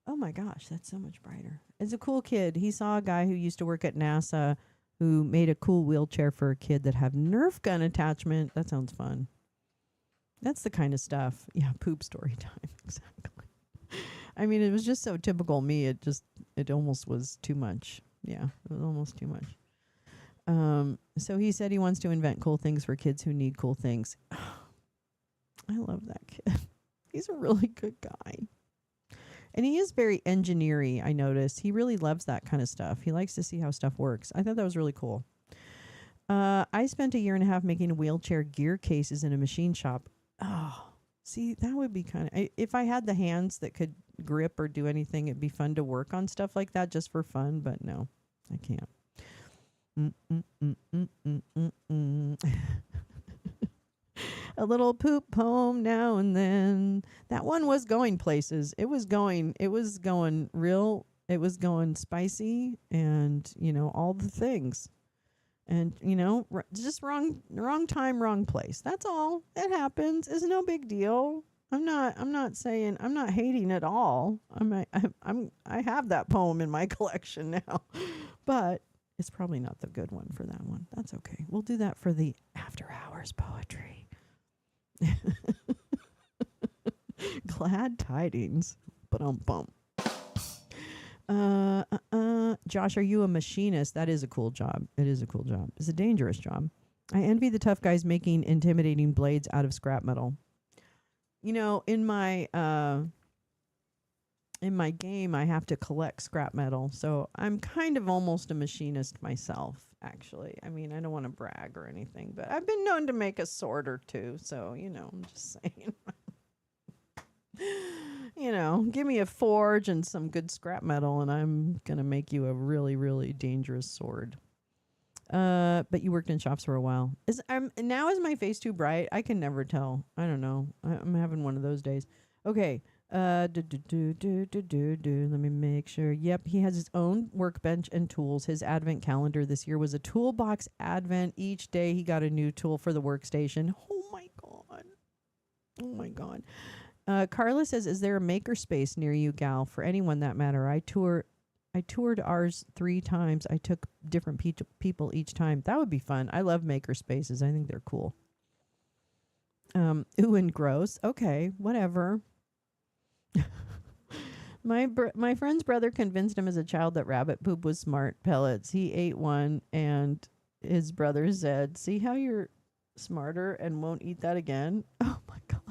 Oh my gosh, that's so much brighter. It's a cool kid. He saw a guy who used to work at NASA who made a cool wheelchair for a kid that had Nerf gun attachment. That sounds fun. That's the kind of stuff. Yeah, poop story time. Exactly. I mean, it was just so typical me. It almost was too much. Yeah, it was almost too much. So he said he wants to invent cool things for kids who need cool things. I love that kid. He's a really good guy. And he is very engineering, I noticed. He really loves that kind of stuff. He likes to see how stuff works. I thought that was really cool. I spent a year and a half making wheelchair gear cases in a machine shop. Oh, see, that would be kind of... if I had the hands that could grip or do anything, it'd be fun to work on stuff like that just for fun. But no, I can't. A little poop poem now and then. That one was going places. It was going spicy and, all the things. And, just wrong time, wrong place. That's all. It happens. It's no big deal. I'm not hating at all. I have that poem in my collection now. But it's probably not the good one for that one. That's okay. We'll do that for the after hours poetry. Glad tidings. Ba-dum-bum. Josh, are you a machinist? That is a cool job. It is a cool job. It's a dangerous job. I envy the tough guys making intimidating blades out of scrap metal. In my game, I have to collect scrap metal, so I'm kind of almost a machinist myself, actually. I mean, I don't want to brag or anything, but I've been known to make a sword or two, so, I'm just saying. Give me a forge and some good scrap metal, and I'm going to make you a really, really dangerous sword. But you worked in shops for a while. Now is my face too bright? I can never tell. I don't know. I'm having one of those days. Okay. Let me make sure. Yep, he has his own workbench and tools. His advent calendar this year was a toolbox advent. Each day he got a new tool for the workstation. Oh my god. Carla says, is there a makerspace near you, gal? For anyone that matter. I toured ours 3 times. I took different people each time. That would be fun. I love makerspaces. I think they're cool. Ooh, and gross. Okay, whatever. My friend's brother convinced him as a child that rabbit poop was smart pellets. He ate one, and his brother said, see how you're smarter and won't eat that again? Oh my god.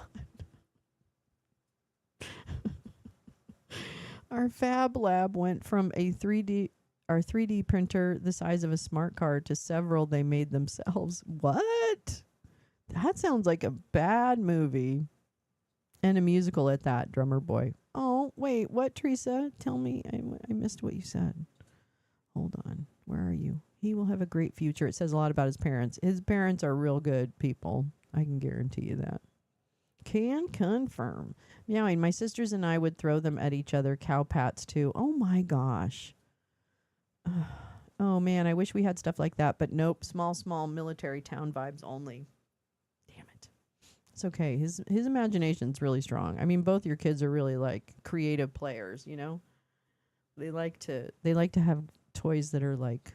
Our fab lab went from our 3D printer the size of a smart card to several they made themselves. What? That sounds like a bad movie. And a musical at that, Drummer Boy. Oh, wait, what, Teresa? Tell me. I missed what you said. Hold on. Where are you? He will have a great future. It says a lot about his parents. His parents are real good people. I can guarantee you that. Can confirm. Meowing. My sisters and I would throw them at each other. Cow pats, too. Oh, my gosh. Oh, man. I wish we had stuff like that. But nope. Small military town vibes only. Damn it. It's okay. His imagination's really strong. I mean, both your kids are really like creative players, They like to have toys that are like,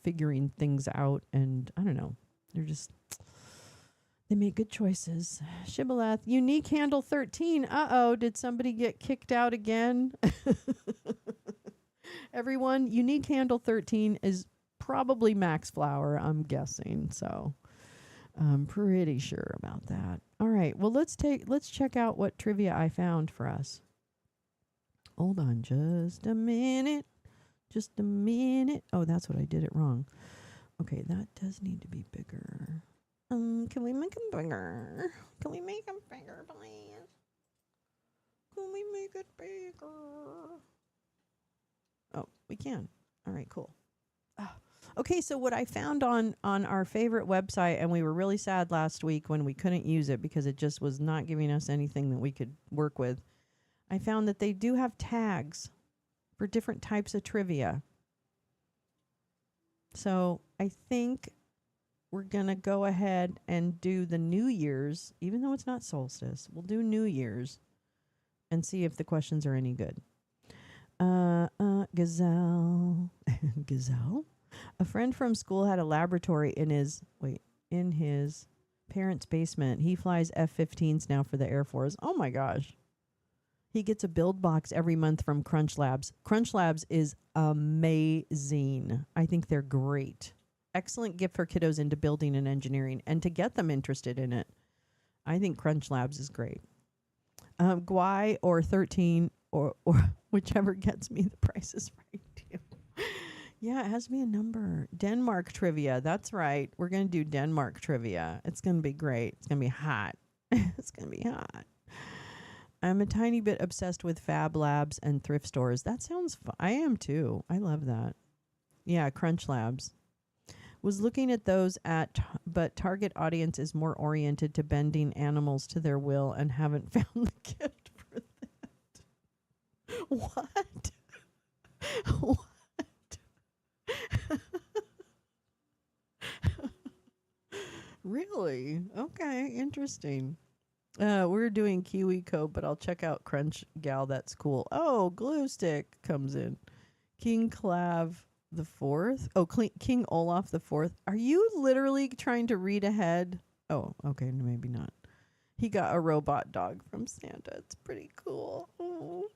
figuring things out, and I don't know. They make good choices. Shibboleth, unique handle 13. Uh-oh, did somebody get kicked out again? Everyone, unique handle 13 is probably Max Flower, I'm guessing. So I'm pretty sure about that. All right, well, let's check out what trivia I found for us. Hold on just a minute. Just a minute. Oh, that's what I did it wrong. Okay, that does need to be bigger. Can we make it bigger? Can we make it bigger, please? Can we make it bigger? Oh, we can. All right, cool. Okay, so what I found on our favorite website, and we were really sad last week when we couldn't use it because it just was not giving us anything that we could work with. I found that they do have tags for different types of trivia. So I think we're going to go ahead and do the New Year's, even though it's not solstice. We'll do New Year's and see if the questions are any good. Gazelle. Gazelle? A friend from school had a laboratory in his parents' basement. He flies F-15s now for the Air Force. Oh my gosh. He gets a build box every month from Crunch Labs. Crunch Labs is amazing. I think they're great. Excellent gift for kiddos into building and engineering and to get them interested in it. I think Crunch Labs is great. Guai or 13 or whichever gets me the prices right. Yeah, it has to be a number. Denmark trivia. That's right. We're going to do Denmark trivia. It's going to be great. It's going to be hot. It's going to be hot. I'm a tiny bit obsessed with Fab Labs and thrift stores. That sounds fun. I am too. I love that. Yeah, Crunch Labs. Was looking at those but target audience is more oriented to bending animals to their will and haven't found the gift for that. What? What? Really? Okay, interesting. We're doing Kiwi Coat, but I'll check out Crunch Gal. That's cool. Oh, Glue Stick comes in. King Clav the Fourth. Oh, King Olaf the Fourth. Are you literally trying to read ahead? Oh, okay, maybe not. He got a robot dog from Santa. It's pretty cool. Oh.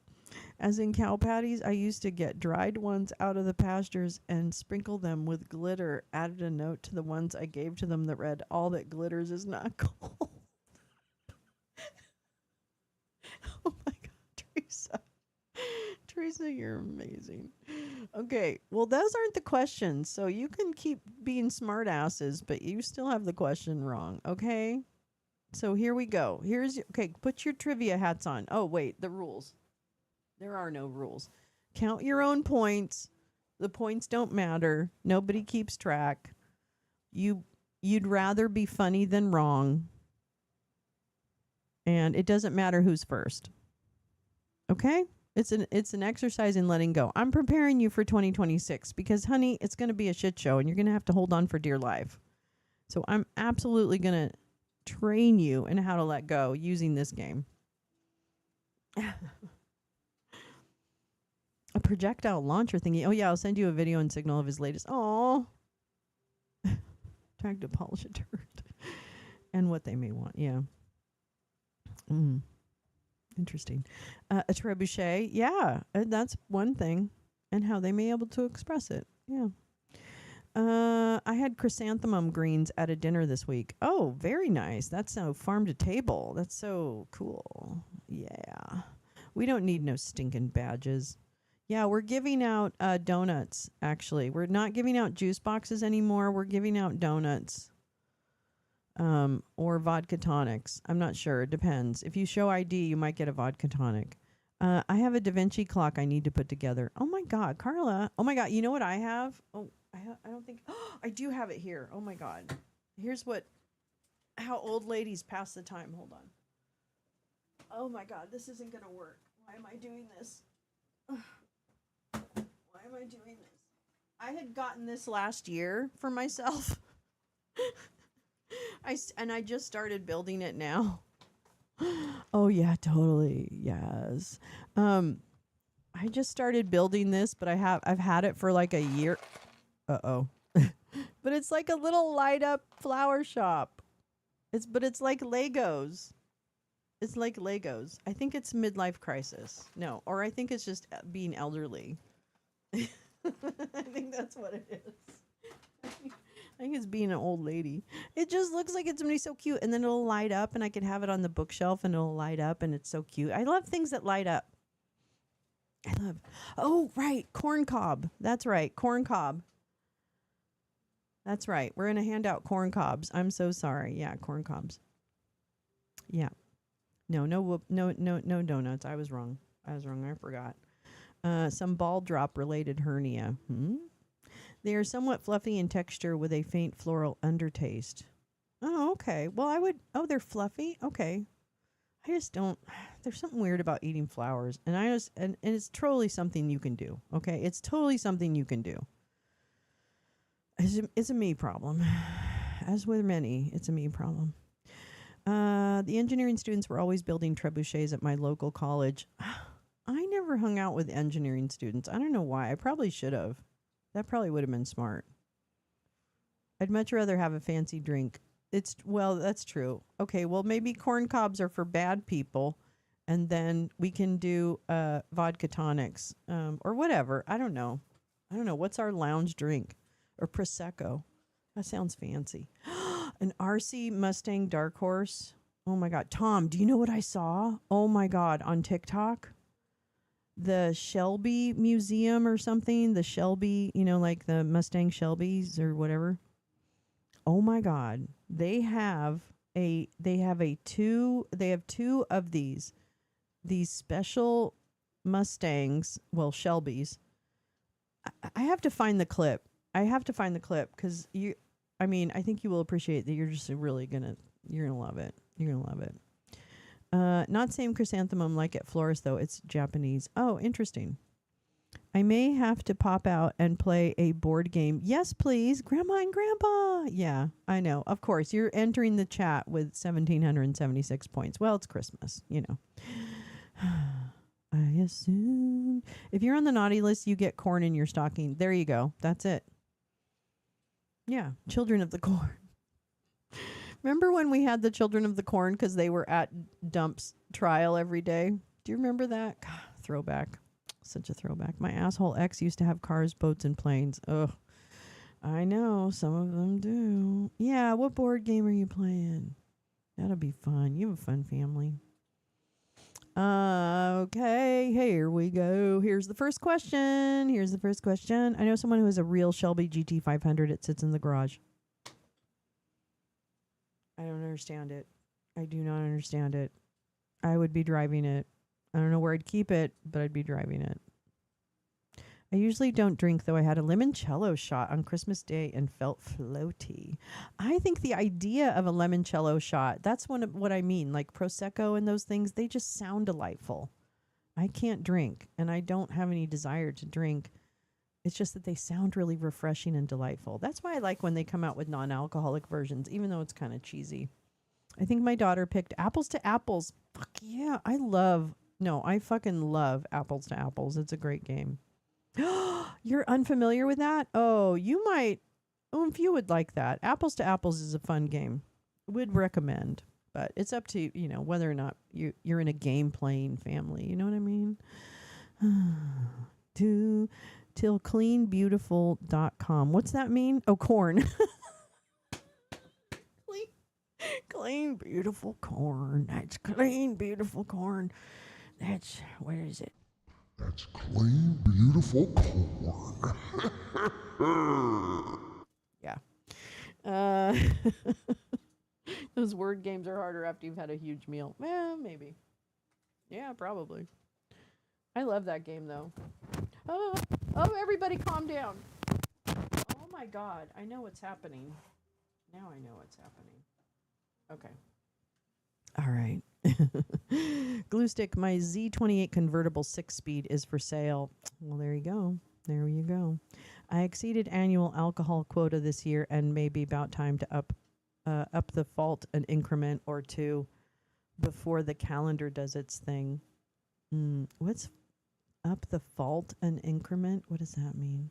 As in cow patties, I used to get dried ones out of the pastures and sprinkle them with glitter. Added a note to the ones I gave to them that read, "All that glitters is not gold." Oh my God, Teresa. Teresa, you're amazing. Okay, well, those aren't the questions, so you can keep being smart asses, but you still have the question wrong, okay? So here we go. Okay, put your trivia hats on. Oh, wait, the rules. There are no rules. Count your own points. The points don't matter. Nobody keeps track. You'd rather be funny than wrong. And it doesn't matter who's first. Okay? It's an exercise in letting go. I'm preparing you for 2026 because, honey, it's going to be a shit show and you're going to have to hold on for dear life. So I'm absolutely going to train you in how to let go using this game. A projectile launcher thingy. Oh, yeah, I'll send you a video and signal of his latest. Oh, trying to polish a turd. And what they may want. Yeah. Interesting. A trebuchet. Yeah, that's one thing. And how they may be able to express it. Yeah. I had chrysanthemum greens at a dinner this week. Oh, very nice. That's so farm to table. That's so cool. Yeah. We don't need no stinking badges. Yeah, we're giving out donuts, actually. We're not giving out juice boxes anymore. We're giving out donuts or vodka tonics. I'm not sure. It depends. If you show ID, you might get a vodka tonic. I have a Da Vinci clock I need to put together. Oh, my God, Carla. Oh, my God. You know what I have? Oh, I don't think. Oh, I do have it here. Oh, my God. Here's how old ladies pass the time. Hold on. Oh, my God. This isn't going to work. Why am I doing this? Why am I doing this? I had gotten this last year for myself. I just started building it now. Oh yeah, totally. Yes. I just started building this, but I've had it for like a year. Uh-oh. But it's like a little light up flower shop. It's like Legos. It's like Legos. I think it's midlife crisis. No, or I think it's just being elderly. I think that's what it is. I think it's being an old lady. It just looks like it's going to be so cute. And then it'll light up and I can have it on the bookshelf and it'll light up and it's so cute. I love things that light up. Oh, right. Corn cob. That's right. Corn cob. That's right. We're going to hand out corn cobs. I'm so sorry. Yeah, corn cobs. Yeah. No donuts. I was wrong. I forgot. Some ball drop related hernia. They are somewhat fluffy in texture with a faint floral undertaste. Oh, okay. Well, they're fluffy? Okay. I just don't, there's something weird about eating flowers. And and it's totally something you can do. Okay. It's totally something you can do. It's a me problem. As with many, it's a me problem. The engineering students were always building trebuchets at my local college. I never hung out with engineering students. I don't know why. I probably should have. That probably would have been smart. I'd much rather have a fancy drink. That's true. Okay, well, maybe corn cobs are for bad people, and then we can do vodka tonics or whatever. I don't know. What's our lounge drink? Or Prosecco. That sounds fancy. An RC Mustang Dark Horse. Oh, my God. Tom, do you know what I saw? Oh, my God. On TikTok? The Shelby Museum or something. The Shelby, like the Mustang Shelbys or whatever. Oh my God. They have two of these special Mustangs, Shelbys. I have to find the clip. Because I think you will appreciate that. You're just really you're gonna love it. You're gonna love it. Not same chrysanthemum like at Florist, though. It's Japanese. Oh, interesting. I may have to pop out and play a board game. Yes, please. Grandma and Grandpa. Yeah, I know. Of course. You're entering the chat with 1,776 points. Well, it's Christmas, I assume. If you're on the naughty list, you get corn in your stocking. There you go. That's it. Yeah, Children of the Corn. Remember when we had the Children of the Corn because they were at Dump's trial every day? Do you remember that? God, throwback. Such a throwback. My asshole ex used to have cars, boats, and planes. Ugh. I know. Some of them do. Yeah, what board game are you playing? That'll be fun. You have a fun family. Okay, here we go. Here's the first question. I know someone who has a real Shelby GT500. It sits in the garage. I don't understand it. I do not understand it. I would be driving it. I don't know where I'd keep it, but I'd be driving it. I usually don't drink, though I had a limoncello shot on Christmas Day and felt floaty. I think the idea of a limoncello shot, that's what I mean. Like Prosecco and those things, they just sound delightful. I can't drink, and I don't have any desire to drink. It's just that they sound really refreshing and delightful. That's why I like when they come out with non-alcoholic versions, even though it's kind of cheesy. I think my daughter picked Apples to Apples. Fuck yeah. I fucking love Apples to Apples. It's a great game. You're unfamiliar with that? Oh, you might. If you would like that. Apples to Apples is a fun game. Would recommend. But it's up to, whether or not you're in a game playing family. You know what I mean? Till cleanbeautiful.com. What's that mean? Oh, corn. Clean, beautiful corn. That's clean, beautiful corn. That's, what is it? That's clean, beautiful corn. Yeah. Those word games are harder after you've had a huge meal. Well, maybe. Yeah, probably. I love that game, though. Oh, everybody calm down. Oh, my God. I know what's happening. Now I know what's happening. Okay. All right. Glue stick, my Z28 convertible 6-speed is for sale. Well, there you go. There you go. I exceeded annual alcohol quota this year and may be about time to up the fault an increment or two before the calendar does its thing. What's up the fault an increment? What does that mean?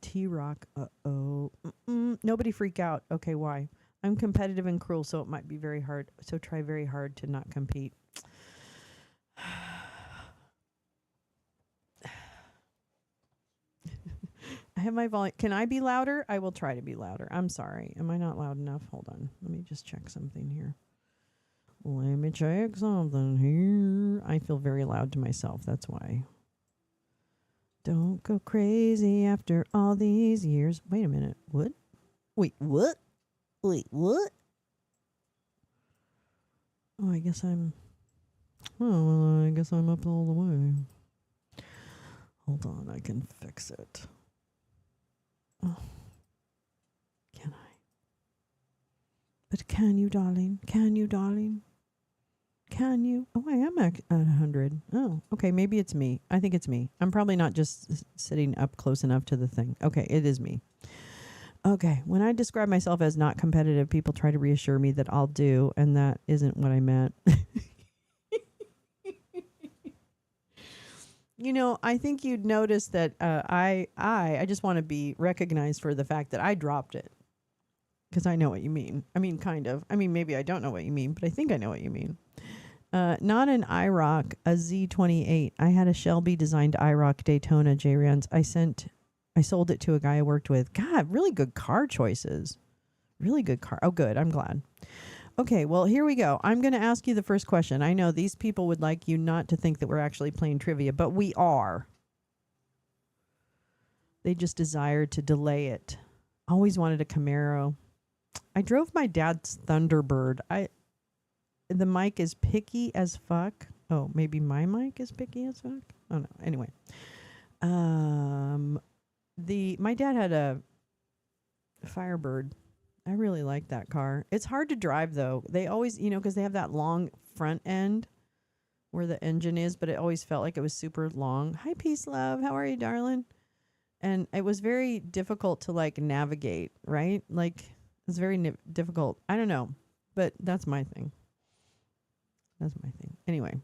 T-Rock. Uh-oh. Nobody freak out. Okay, why? I'm competitive and cruel, so it might be very hard. So try very hard to not compete. I have my volume. Can I be louder? I will try to be louder. I'm sorry. Am I not loud enough? Hold on. Let me just check something here. Let me check something here. I feel very loud to myself. That's why. Don't go crazy after all these years. Wait a minute. What? Wait, what? Wait, what? Oh, I guess I'm... Oh, well, I guess I'm up all the way. Hold on. I can fix it. Oh. Can I? But can you, darling? Can you, darling? Can you? Oh, I am at 100. Oh, okay. Maybe it's me. I think it's me. I'm probably not just sitting up close enough to the thing. Okay, it is me. Okay. When I describe myself as not competitive, people try to reassure me that I'll do, and that isn't what I meant. You know, I think you'd notice that I just want to be recognized for the fact that I dropped it. Because I know what you mean. I mean, kind of. I mean, maybe I don't know what you mean, but I think I know what you mean. Not an IROC, a Z28. I had a Shelby designed IROC Daytona J-Rans. I sold it to a guy I worked with. God, really good car choices. Really good car. Oh, good. I'm glad. Okay, well, here we go. I'm going to ask you the first question. I know these people would like you not to think that we're actually playing trivia, but we are. They just desired to delay it. Always wanted a Camaro. I drove my dad's Thunderbird. The mic is picky as fuck. Oh, maybe my mic is picky as fuck? Oh, no. Anyway. My dad had a Firebird. I really like that car. It's hard to drive, though. They always, because they have that long front end where the engine is, but it always felt like it was super long. Hi, Peace Love. How are you, darling? And it was very difficult to, navigate, right? It's very difficult. I don't know, but that's my thing. That's my thing. Anyway.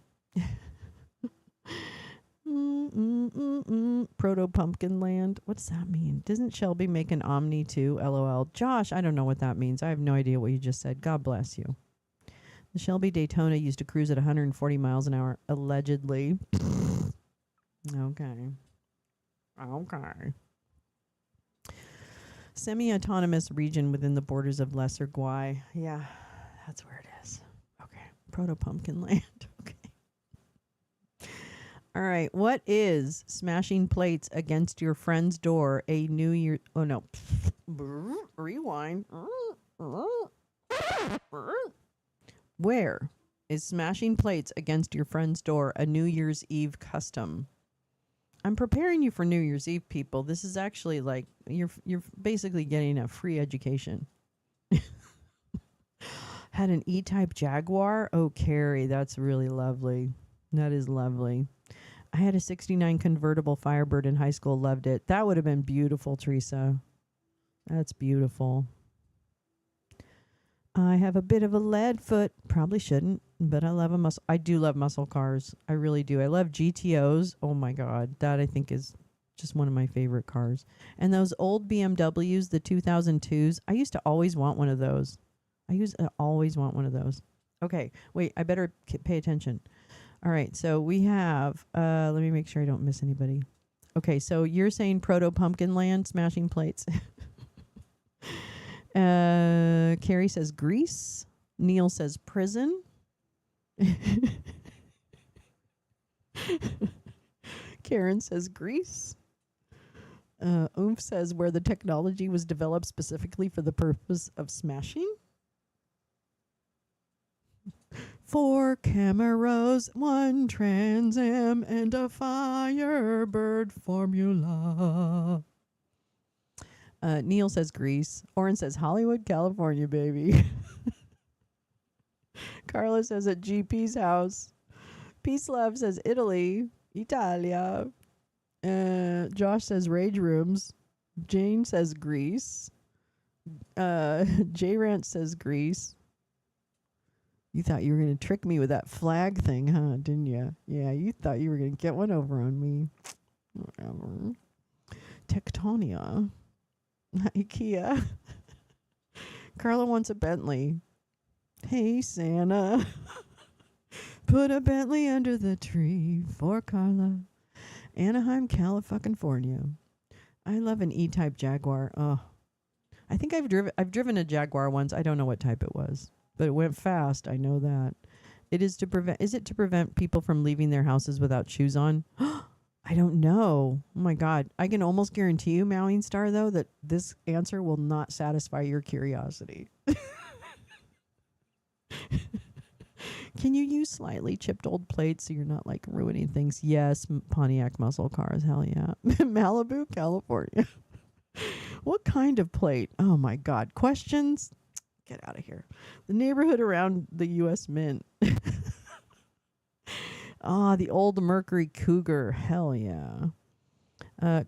Proto Pumpkin Land. What does that mean? Doesn't Shelby make an Omni too? LOL. Josh, I don't know what that means. I have no idea what you just said. God bless you. The Shelby Daytona used to cruise at 140 miles an hour, allegedly. Okay. Semi-autonomous region within the borders of Lesser Guai. Yeah, that's where it is. Okay. Proto Pumpkin Land. Okay. All right. What is smashing plates against your friend's door a New Year? Oh, no. Rewind. Where is smashing plates against your friend's door a New Year's Eve custom? I'm preparing you for New Year's Eve, people. This is actually you're basically getting a free education. Had an E-Type Jaguar. Oh, Carrie, that's really lovely. That is lovely. I had a 69 convertible Firebird in high school. Loved it. That would have been beautiful, Teresa. That's beautiful. I have a bit of a lead foot. Probably shouldn't, but I do love muscle cars. I really do. I love GTOs. Oh my God. That I think is just one of my favorite cars. And those old BMWs, the 2002s, I used to always want one of those. Okay, wait, I better pay attention. All right, so we have, let me make sure I don't miss anybody. Okay, so you're saying Proto Pumpkin Land, smashing plates. Carrie says Greece. Neil says prison. Karen says Greece. Oomph says where the technology was developed specifically for the purpose of smashing. 4 Camaros, 1 Trans Am, and a Firebird formula. Neil says Greece. Oren says Hollywood, California, baby. Carla says at GP's house. Peace Love says Italy, Italia. Josh says Rage Rooms. Jane says Greece. J Rant says Greece. You thought you were going to trick me with that flag thing, huh? Didn't you? Yeah, you thought you were going to get one over on me. Whatever. Tectonia. IKEA. Carla wants a Bentley. Hey, Santa. Put a Bentley under the tree for Carla. Anaheim, California. I love an E-Type Jaguar. Oh, I think I've driven a Jaguar once. I don't know what type it was, but it went fast. I know that. Is it to prevent people from leaving their houses without shoes on? I don't know. Oh my God. I can almost guarantee you, Mowing Star, though, that this answer will not satisfy your curiosity. Can you use slightly chipped old plates so you're not like ruining things? Yes, Pontiac muscle cars. Hell yeah. Malibu, California. What kind of plate? Oh my God. Questions? Get out of here. The neighborhood around the U.S. Mint. The old Mercury Cougar. Hell yeah.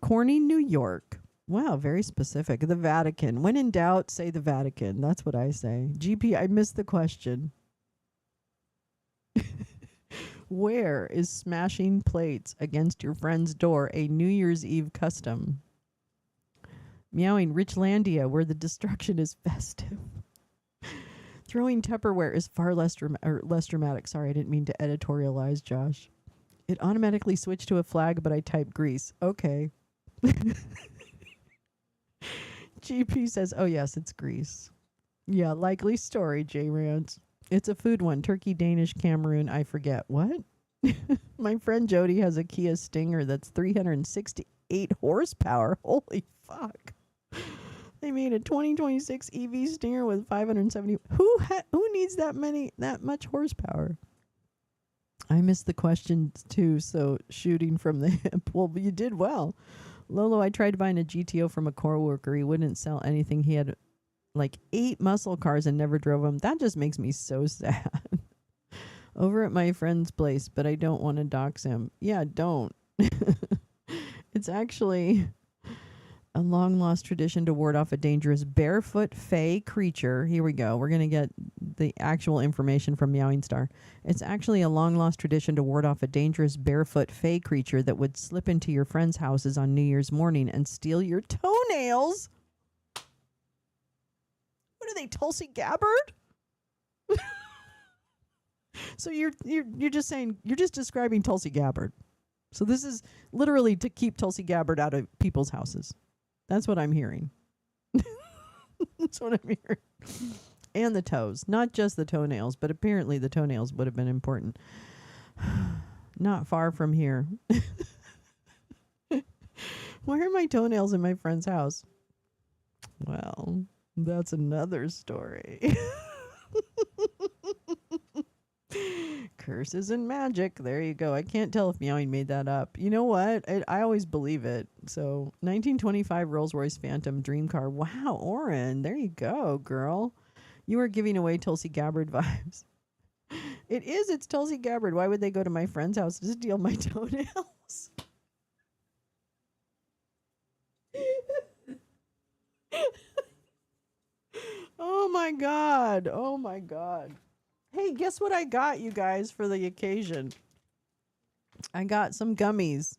Corning, New York. Wow, very specific. The Vatican. When in doubt, say the Vatican. That's what I say. GP, I missed the question. Where is smashing plates against your friend's door a New Year's Eve custom? Meowing, Richlandia, where the destruction is festive. Throwing Tupperware is far less dramatic. Sorry, I didn't mean to editorialize, Josh. It automatically switched to a flag, but I typed Greece. Okay. GP says, oh yes, it's Greece. Yeah, likely story, J Rance. It's a food one. Turkey, Danish, Cameroon, I forget. What? My friend Jody has a Kia Stinger that's 368 horsepower. Holy fuck. They made a 2026 EV Stinger with 570. Who needs that much horsepower? I missed the questions too, so shooting from the hip. Well, you did well. Lolo, I tried buying a GTO from a coworker. He wouldn't sell anything. He had like 8 muscle cars and never drove them. That just makes me so sad. Over at my friend's place, but I don't want to dox him. Yeah, don't. It's actually a long-lost tradition to ward off a dangerous barefoot fey creature. Here we go. We're going to get the actual information from Meowing Star. It's actually a long-lost tradition to ward off a dangerous barefoot fey creature that would slip into your friends' houses on New Year's morning and steal your toenails. What are they, Tulsi Gabbard? So you're just saying, you're just describing Tulsi Gabbard. So this is literally to keep Tulsi Gabbard out of people's houses. That's what I'm hearing. That's what I'm hearing. And the toes. Not just the toenails, but apparently the toenails would have been important. Not far from here. Why are my toenails in my friend's house? Well, that's another story. Curses and magic. There you go. I can't tell if Meowing made that up. You know what? I always believe it. So 1925 Rolls-Royce Phantom dream car. Wow, Oren. There you go, girl. You are giving away Tulsi Gabbard vibes. It is. It's Tulsi Gabbard. Why would they go to my friend's house to steal my toenails? Oh my God. Oh my God. Hey, guess what I got you guys for the occasion? I got some gummies.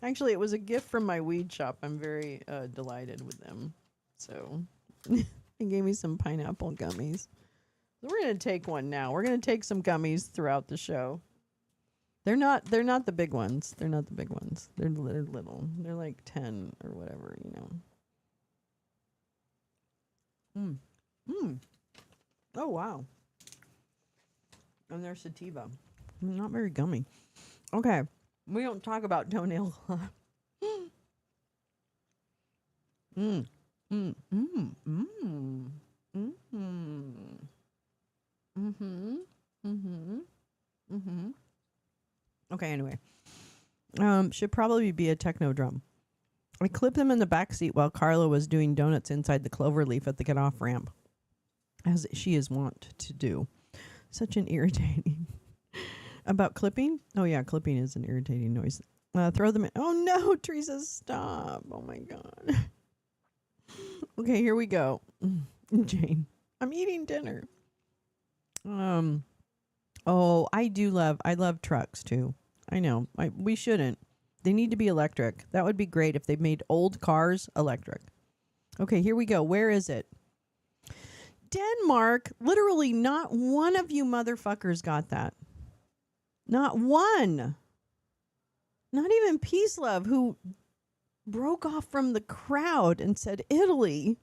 Actually, it was a gift from my weed shop. I'm very delighted with them. So they gave me some pineapple gummies. So we're going to take one now. We're going to take some gummies throughout the show. They're not the big ones. They're not the big ones. They're little. They're like 10 or whatever, you know. Oh, wow. And they're sativa. Not very gummy. Okay. We don't talk about toenails a lot. Okay, anyway. Should probably be a techno drum. I clipped them in the back seat while Carla was doing donuts inside the clover leaf at the get-off ramp, as she is wont to do. Such an irritating... About clipping? Oh, yeah, clipping is an irritating noise. Throw them in. Oh, no, Teresa, stop. Oh, my God. Okay, here we go. Jane, I'm eating dinner. Oh, I love trucks, too. I know. We shouldn't. They need to be electric. That would be great if they made old cars electric. Okay, here we go. Where is it? Denmark. Literally not one of you motherfuckers got that. Not one. Not even Peace Love, who broke off from the crowd and said Italy.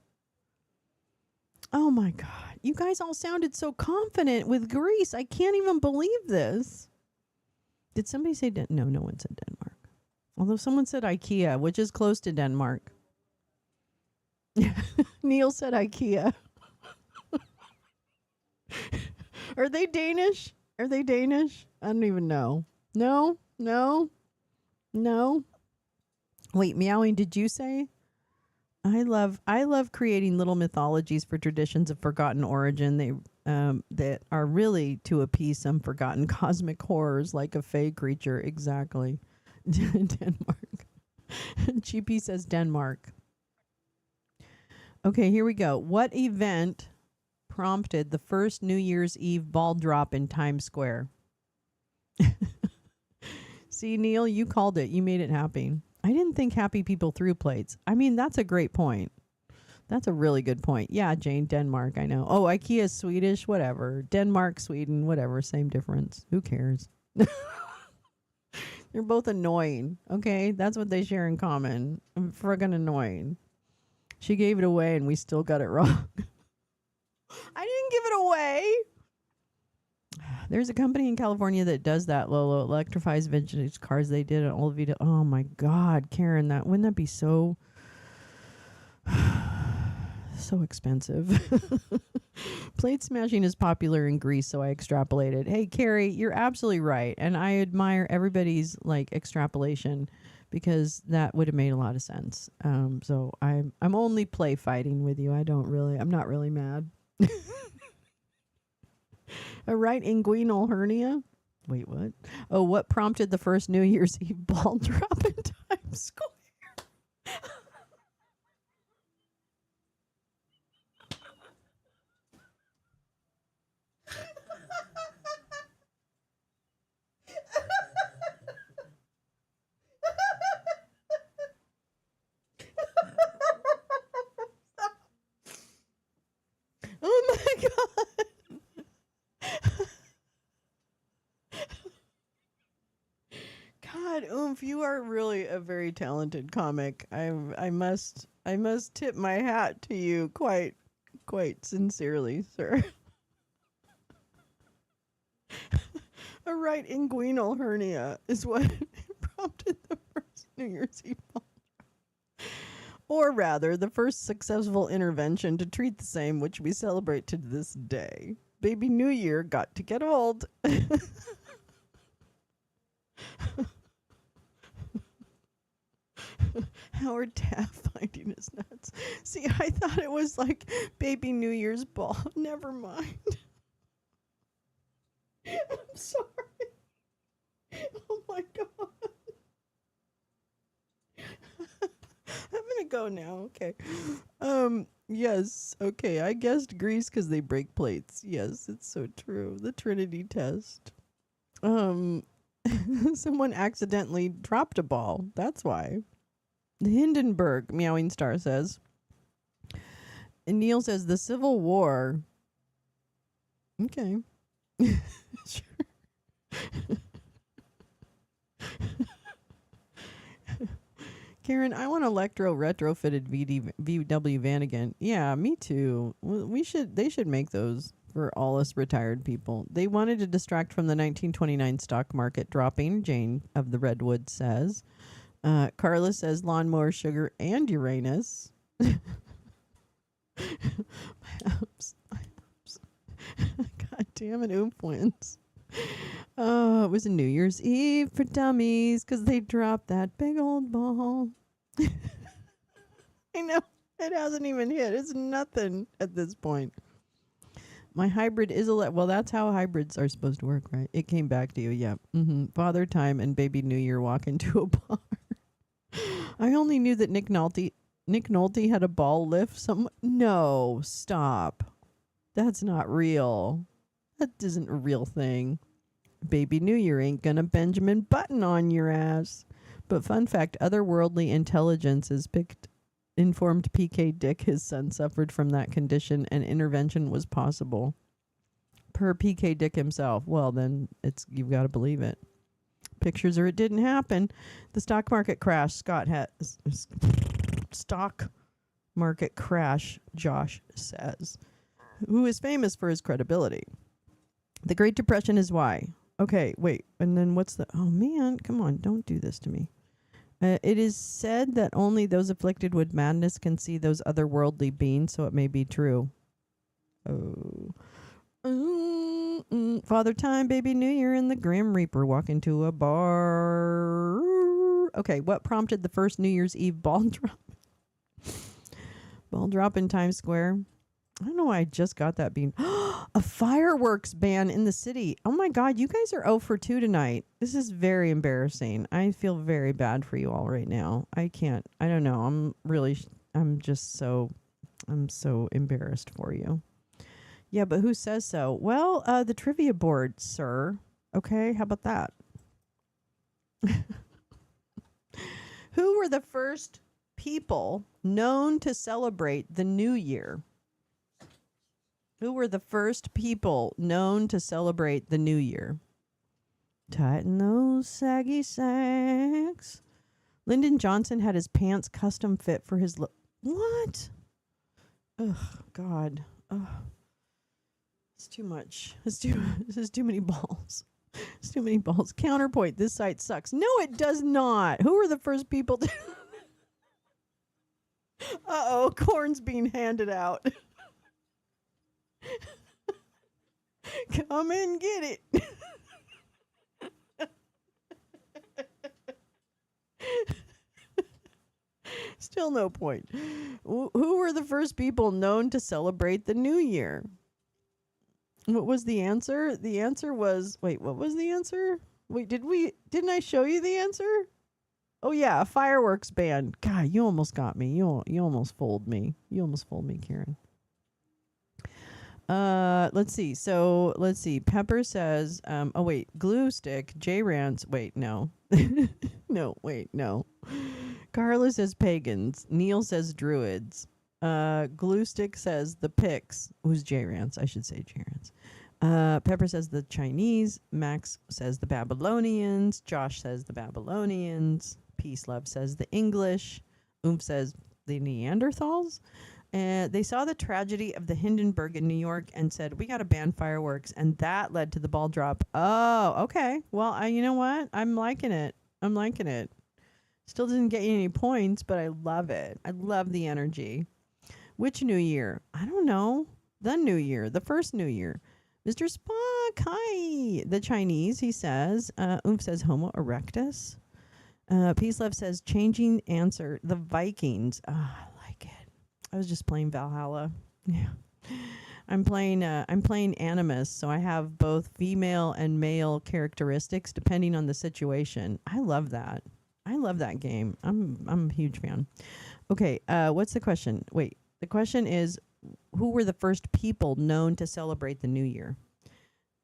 Oh my God. You guys all sounded so confident with Greece. I can't even believe this. Did somebody say no, no one said Denmark. Although someone said IKEA, which is close to Denmark. Neil said IKEA. Are they Danish? Are they Danish? I don't even know. No. Wait, Meowing, did you say? I love creating little mythologies for traditions of forgotten origin. They that are really to appease some forgotten cosmic horrors, like a fey creature. Exactly. Denmark. GP says Denmark. Okay, here we go. What event prompted the first New Year's Eve ball drop in Times Square? See, Neil, you called it. You made it happy. I didn't think happy people threw plates. I mean, that's a great point. That's a really good point. Yeah, Jane, Denmark, I know. Oh, IKEA is Swedish, whatever. Denmark, Sweden, whatever, same difference. Who cares? They're both annoying, okay? That's what they share in common. I'm friggin' annoying. She gave it away and we still got it wrong. I didn't give it away. There's a company in California that does that, Lolo. Electrifies vintage cars. They did an old video. Oh my God, Karen, wouldn't that be so expensive? Plate smashing is popular in Greece, so I extrapolated. Hey, Carrie, you're absolutely right, and I admire everybody's extrapolation because that would have made a lot of sense. So I'm only play fighting with you. I'm not really mad. A right inguinal hernia? Wait, what? Oh, what prompted the first New Year's Eve ball drop in Times Square? Oh my God. God, Oomph, you are really a very talented comic. I must tip my hat to you quite sincerely, sir. A right inguinal hernia is what prompted the first New Year's Eve ball. Or rather, the first successful intervention to treat the same, which we celebrate to this day. Baby New Year got to get old. Howard Taft finding his nuts. See, I thought it was like Baby New Year's ball. Never mind. I'm sorry. Oh my God. I'm gonna go now. Okay. Yes. Okay. I guessed Greece because they break plates. Yes, it's so true. The Trinity test. Someone accidentally dropped a ball. That's why. The Hindenburg, Meowing Star says. And Neil says the Civil War. Okay. Sure. Karen, I want electro retrofitted VW van again. Yeah, me too. They should make those for all us retired people. They wanted to distract from the 1929 stock market dropping, Jane of the Redwood says. Carla says lawnmower, sugar, and Uranus. My abs. God damn it, Oomph wins. Oh, it was a New Year's Eve for dummies because they dropped that big old ball. I know. It hasn't even hit. It's nothing at this point. My hybrid is well, that's how hybrids are supposed to work, right? It came back to you, yeah. Father Time and Baby New Year walk into a bar. I only knew that Nick Nolte had a ball lift. No, stop. That's not real. That isn't a real thing. Baby New Year ain't gonna Benjamin Button on your ass. But fun fact, otherworldly intelligences informed PK Dick his son suffered from that condition and intervention was possible. Per PK Dick himself. Well, then you've got to believe it. Pictures or it didn't happen. The stock market crash, stock market crash, Josh says, who is famous for his credibility. The Great Depression is why. Okay, wait. And then oh man, come on, don't do this to me. It is said that only those afflicted with madness can see those otherworldly beings, so it may be true. Oh. Father Time, Baby New Year, and the Grim Reaper walk into a bar. Okay, what prompted the first New Year's Eve ball drop? Ball drop in Times Square. I don't know why I just got that bean. A fireworks ban in the city. Oh my God, you guys are 0 for 2 tonight. This is very embarrassing. I feel very bad for you all right now. I don't know. I'm so embarrassed for you. Yeah, but who says so? Well, the trivia board, sir. Okay, how about that? Who were the first people known to celebrate the New Year? Who were the first people known to celebrate the New Year? Tighten those saggy sacks. Lyndon Johnson had his pants custom fit for his what? Ugh, God. Ugh. It's too much. This is too many balls. It's too many balls. Counterpoint, this site sucks. No, it does not. Who were the first people to... Uh-oh, corn's being handed out. Come and get it. Still no point. Who were the first people known to celebrate the New Year? What was the answer? The answer was, what was the answer? Wait, didn't I show you the answer? Oh yeah, a fireworks ban. God, you almost got me. You almost fooled me. You almost fooled me, Karen. Let's see. So let's see. Pepper says, glue stick, J-Rants. Wait, no. No. Carla says pagans. Neil says druids. Glue stick says the Picts. Who's J-Rants? I should say J-Rants. Pepper says the Chinese. Max says the Babylonians. Josh says the Babylonians. Peace Love says the English. Oomph says the Neanderthals. They saw the tragedy of the Hindenburg in New York and said, we got to ban fireworks. And that led to the ball drop. Oh, okay. Well, you know what? I'm liking it. Still doesn't get you any points, but I love it. I love the energy. Which New Year? I don't know. The New Year. The first New Year. Mr. Spock, hi. The Chinese, he says. Oomph says Homo erectus. Peace Love says changing answer. The Vikings. I like it. I was just playing Valhalla. Yeah. I'm playing Animus, so I have both female and male characteristics depending on the situation. I love that. I love that game. I'm a huge fan. Okay, what's the question? Wait, the question is, who were the first people known to celebrate the New Year?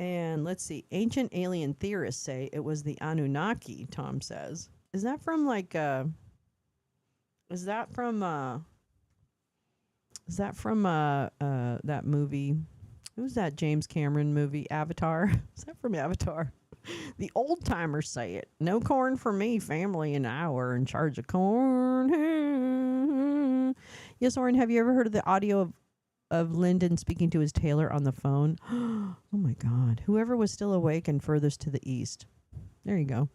And let's see, ancient alien theorists say it was the Anunnaki, Tom says. Is that from that movie? Who's that James Cameron movie, Avatar? Is that from Avatar? The old timers say it. No corn for me, family and I were in charge of corn. Yes, Oren, have you ever heard of the audio of Lyndon speaking to his tailor on the phone? Oh my God. Whoever was still awake and furthest to the east. There you go.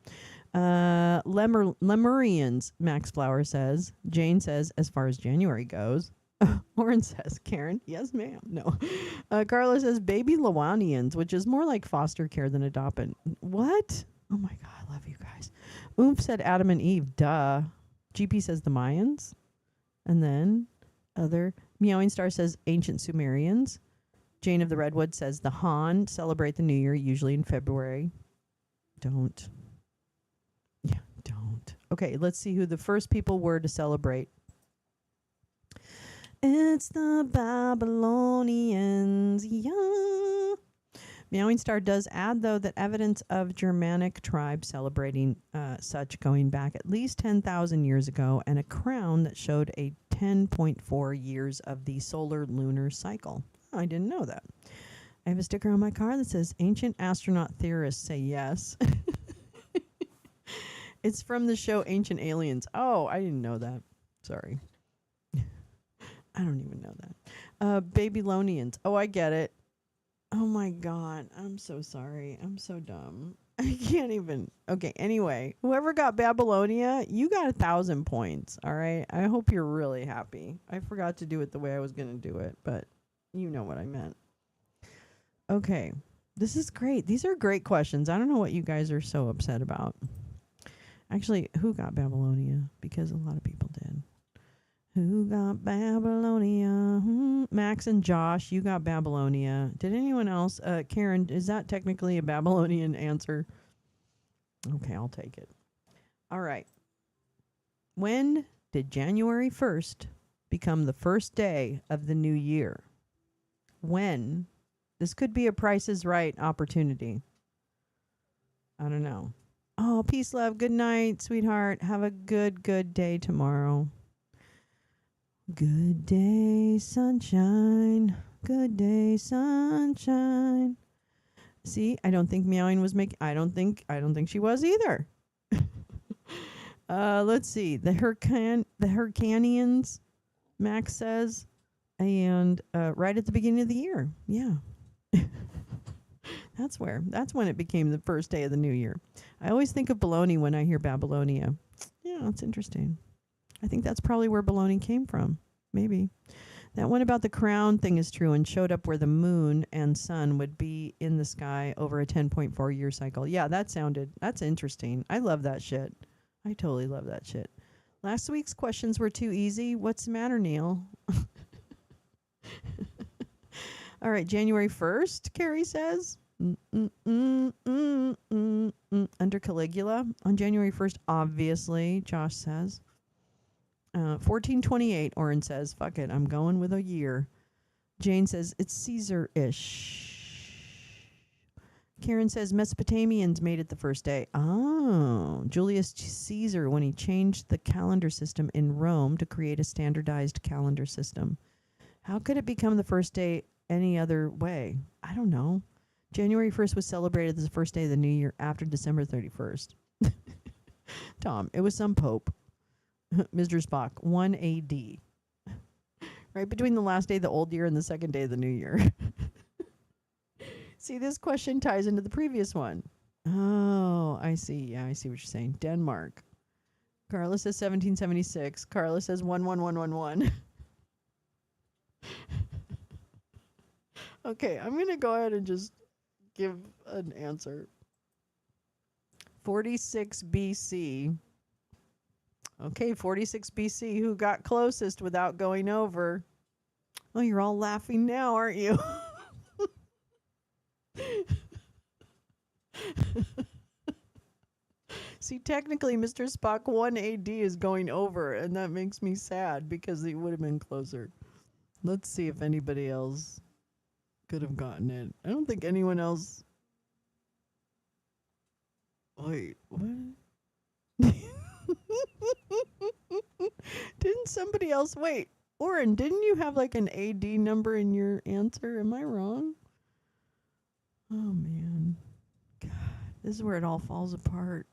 Lemurians, Max Flower says. Jane says, as far as January goes. Oren says, Karen, yes, ma'am. No. Carla says, baby Lawanians, which is more like foster care than adopted. What? Oh my God, I love you guys. Oomph said Adam and Eve, duh. GP says the Mayans. And then other Meowing Star says ancient Sumerians. Jane of the Redwood says the Han celebrate the New Year, usually in February. Don't. Yeah, don't. Okay, let's see who the first people were to celebrate. It's the Babylonians, yeah. Meowing Star does add, though, that evidence of Germanic tribes celebrating such going back at least 10,000 years ago, and a crown that showed a 10.4 years of the solar lunar cycle. Oh, I didn't know that. I have a sticker on my car that says, "Ancient astronaut theorists say yes." It's from the show Ancient Aliens. Oh, I didn't know that. Sorry. I don't even know that. Babylonians. Oh, I get it. Oh my God. I'm so sorry. I'm so dumb. I can't even. Okay, anyway. Whoever got Babylonia, you got 1,000 points. All right. I hope you're really happy. I forgot to do it the way I was going to do it, but you know what I meant. Okay. This is great. These are great questions. I don't know what you guys are so upset about. Actually, who got Babylonia? Because a lot of people did. Who got Babylonia? Max and Josh, you got Babylonia. Did anyone else? Karen, is that technically a Babylonian answer? Okay, I'll take it. All right. When did January 1st become the first day of the new year? When? This could be a Price is Right opportunity. I don't know. Oh, peace, love. Good night, sweetheart. Have a good day tomorrow. Good day, sunshine. Good day, sunshine. See, I don't think Meowing was making. I don't think she was either. Let's see. The Hyrcanians, Max says, and right at the beginning of the year. Yeah. That's when it became the first day of the new year. I always think of baloney when I hear Babylonia. Yeah, that's interesting. I think that's probably where baloney came from. Maybe. That one about the crown thing is true and showed up where the moon and sun would be in the sky over a 10.4 year cycle. Yeah, that's interesting. I love that shit. I totally love that shit. Last week's questions were too easy. What's the matter, Neil? All right, January 1st, Carrie says. Under Caligula. On January 1st, obviously, Josh says. 1428, Oren says. Fuck it, I'm going with a year. Jane says, it's Caesar-ish. Karen says, Mesopotamians made it the first day. Oh, Julius Caesar, when he changed the calendar system in Rome to create a standardized calendar system. How could it become the first day any other way? I don't know. January 1st was celebrated as the first day of the new year after December 31st. Tom, it was some pope. Mr. Spock, 1 AD. Right between the last day of the old year and the second day of the new year. See, this question ties into the previous one. Oh, I see. Yeah, I see what you're saying. Denmark. Carla says 1776. Carla says 11111. Okay, I'm going to go ahead and just give an answer. 46 BC. Okay, 46 BC. Who got closest without going over? Oh, you're all laughing now, aren't you? See, technically, Mr. Spock 1 AD is going over, and that makes me sad because he would have been closer. Let's see if anybody else could have gotten it. I don't think anyone else. Wait, what? Didn't somebody else? Wait, Oren, didn't you have like an AD number in your answer? Am I wrong? Oh, man. God, this is where it all falls apart.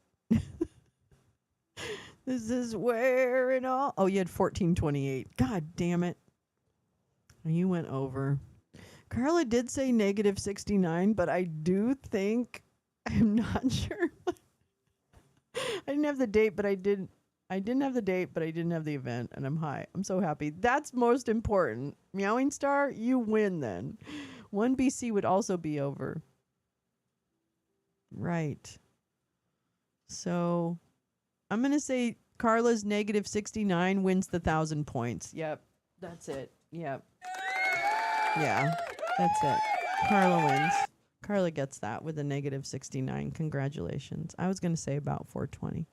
This is where it all. Oh, you had 1428. God damn it. You went over. Carla did say negative 69, but I do think, I'm not sure. I didn't have the date, but I didn't have the date, but I didn't have the event, and I'm high. I'm so happy. That's most important. Meowing Star, you win then. 1 BC would also be over. Right. So I'm going to say Carla's negative 69 wins the 1,000 points. Yep. That's it. Yep. Yeah. That's it. Carla wins. Carla gets that with a negative 69. Congratulations. I was going to say about 420.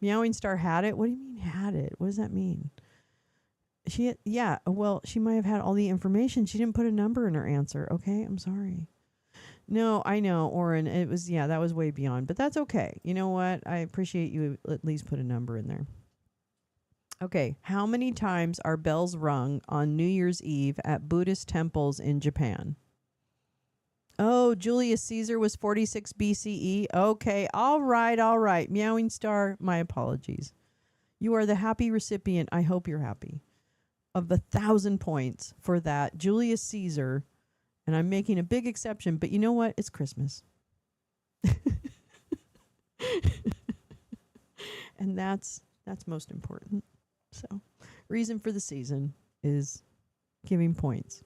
Meowing Star had it. What do you mean had it? What does that mean? She might have had all the information. She didn't put a number in her answer. Okay, I'm sorry. No, I know, Oren. It was, yeah, that was way beyond, but that's okay. You know what? I appreciate you at least put a number in there. Okay, how many times are bells rung on New Year's Eve at Buddhist temples in Japan? Oh, Julius Caesar was 46 BCE. Okay, all right, all right. Meowing Star, my apologies. You are the happy recipient. I hope you're happy. Of the 1,000 points for that. Julius Caesar. And I'm making a big exception, but you know what? It's Christmas. And that's most important. So, reason for the season is giving points.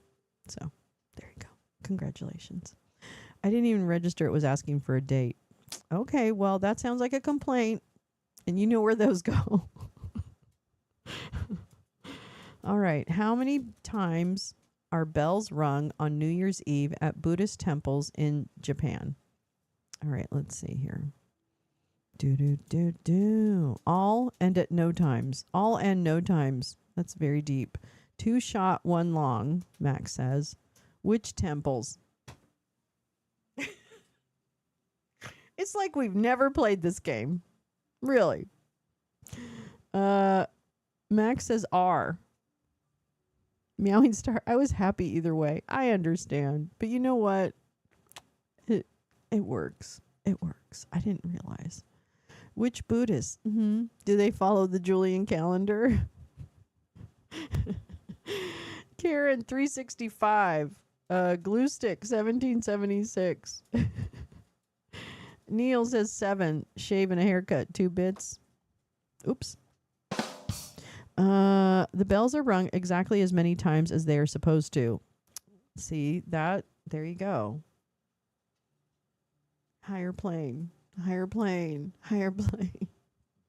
So, there you go. Congratulations. I didn't even register it was asking for a date. Okay, well, that sounds like a complaint. And you know where those go. All right. How many times are bells rung on New Year's Eve at Buddhist temples in Japan? All right, let's see here. All and at no times. All and no times. That's very deep. 2 short, 1 long, Max says. Which temples? It's like we've never played this game. Really. Max says R. Meowing Star, I was happy either way. I understand. But you know what? It works. It works. I didn't realize. Which Buddhists? Do they follow the Julian calendar? Karen, 365. Glue stick, 1776. Neil says 7. Shave and a haircut, 2 bits. Oops. The bells are rung exactly as many times as they are supposed to. See that? There you go. Higher plane. Higher plane. Higher plane.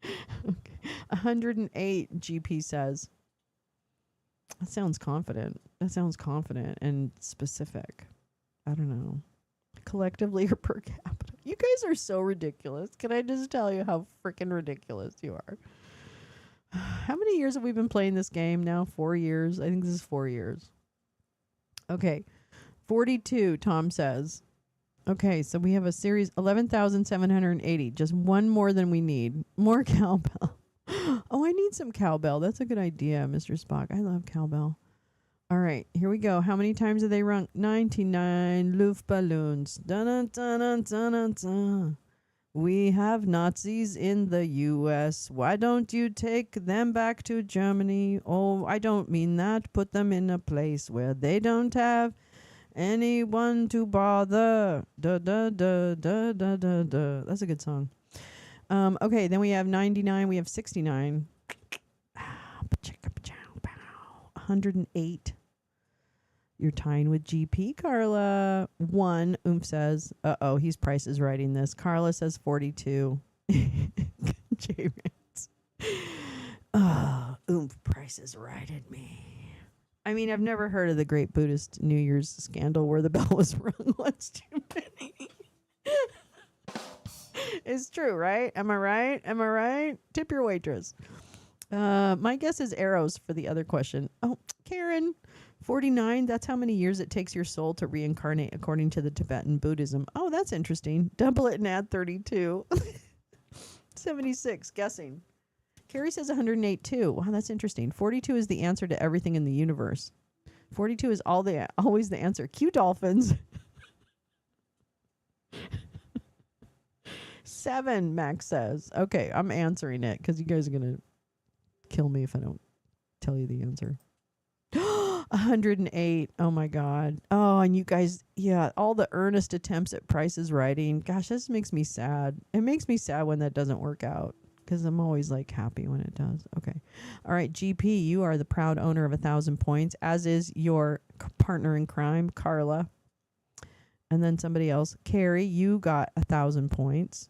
Okay. 108, GP says. That sounds confident. That sounds confident and specific. I don't know. Collectively or per capita. You guys are so ridiculous. Can I just tell you how freaking ridiculous you are? How many years have we been playing this game now? 4 years? I think this is 4 years. Okay. 42, Tom says. Okay, so we have a series, 11,780. Just one more than we need. More cowbell. Oh, I need some cowbell. That's a good idea, Mr. Spock. I love cowbell. All right, here we go. How many times have they rung? 99 Luftballons. Dun-dun-dun-dun-dun-dun. We have Nazis in the U.S. Why don't you take them back to Germany? Oh, I don't mean that. Put them in a place where they don't have anyone to bother. Da da da da da da da. That's a good song. Okay, then we have 99. We have 69. 108. You're tying with GP, Carla. 1, Oomph says. Uh-oh, he's Price is writing this. Carla says 42. J-Rance. Oh, Oomph Price is righted me. I mean, I've never heard of the Great Buddhist New Year's scandal where the bell was rung once too many. It's true, right? Am I right? Am I right? Tip your waitress. My guess is arrows for the other question. Oh, Karen, 49. That's how many years it takes your soul to reincarnate according to the Tibetan Buddhism. Oh, that's interesting. Double it and add 32. 76, guessing. Carrie says 108 too. Wow, that's interesting. 42 is the answer to everything in the universe. 42 is always the answer. Cue dolphins. 7, Max says. Okay, I'm answering it because you guys are going to kill me if I don't tell you the answer. 108. Oh my God. Oh, and you guys, yeah, all the earnest attempts at Price's writing. Gosh, this makes me sad. It makes me sad when that doesn't work out because I'm always like happy when it does. Okay. All right, GP, you are the proud owner of 1,000 points, as is your partner in crime, Carla. And then somebody else. Carrie, you got 1,000 points.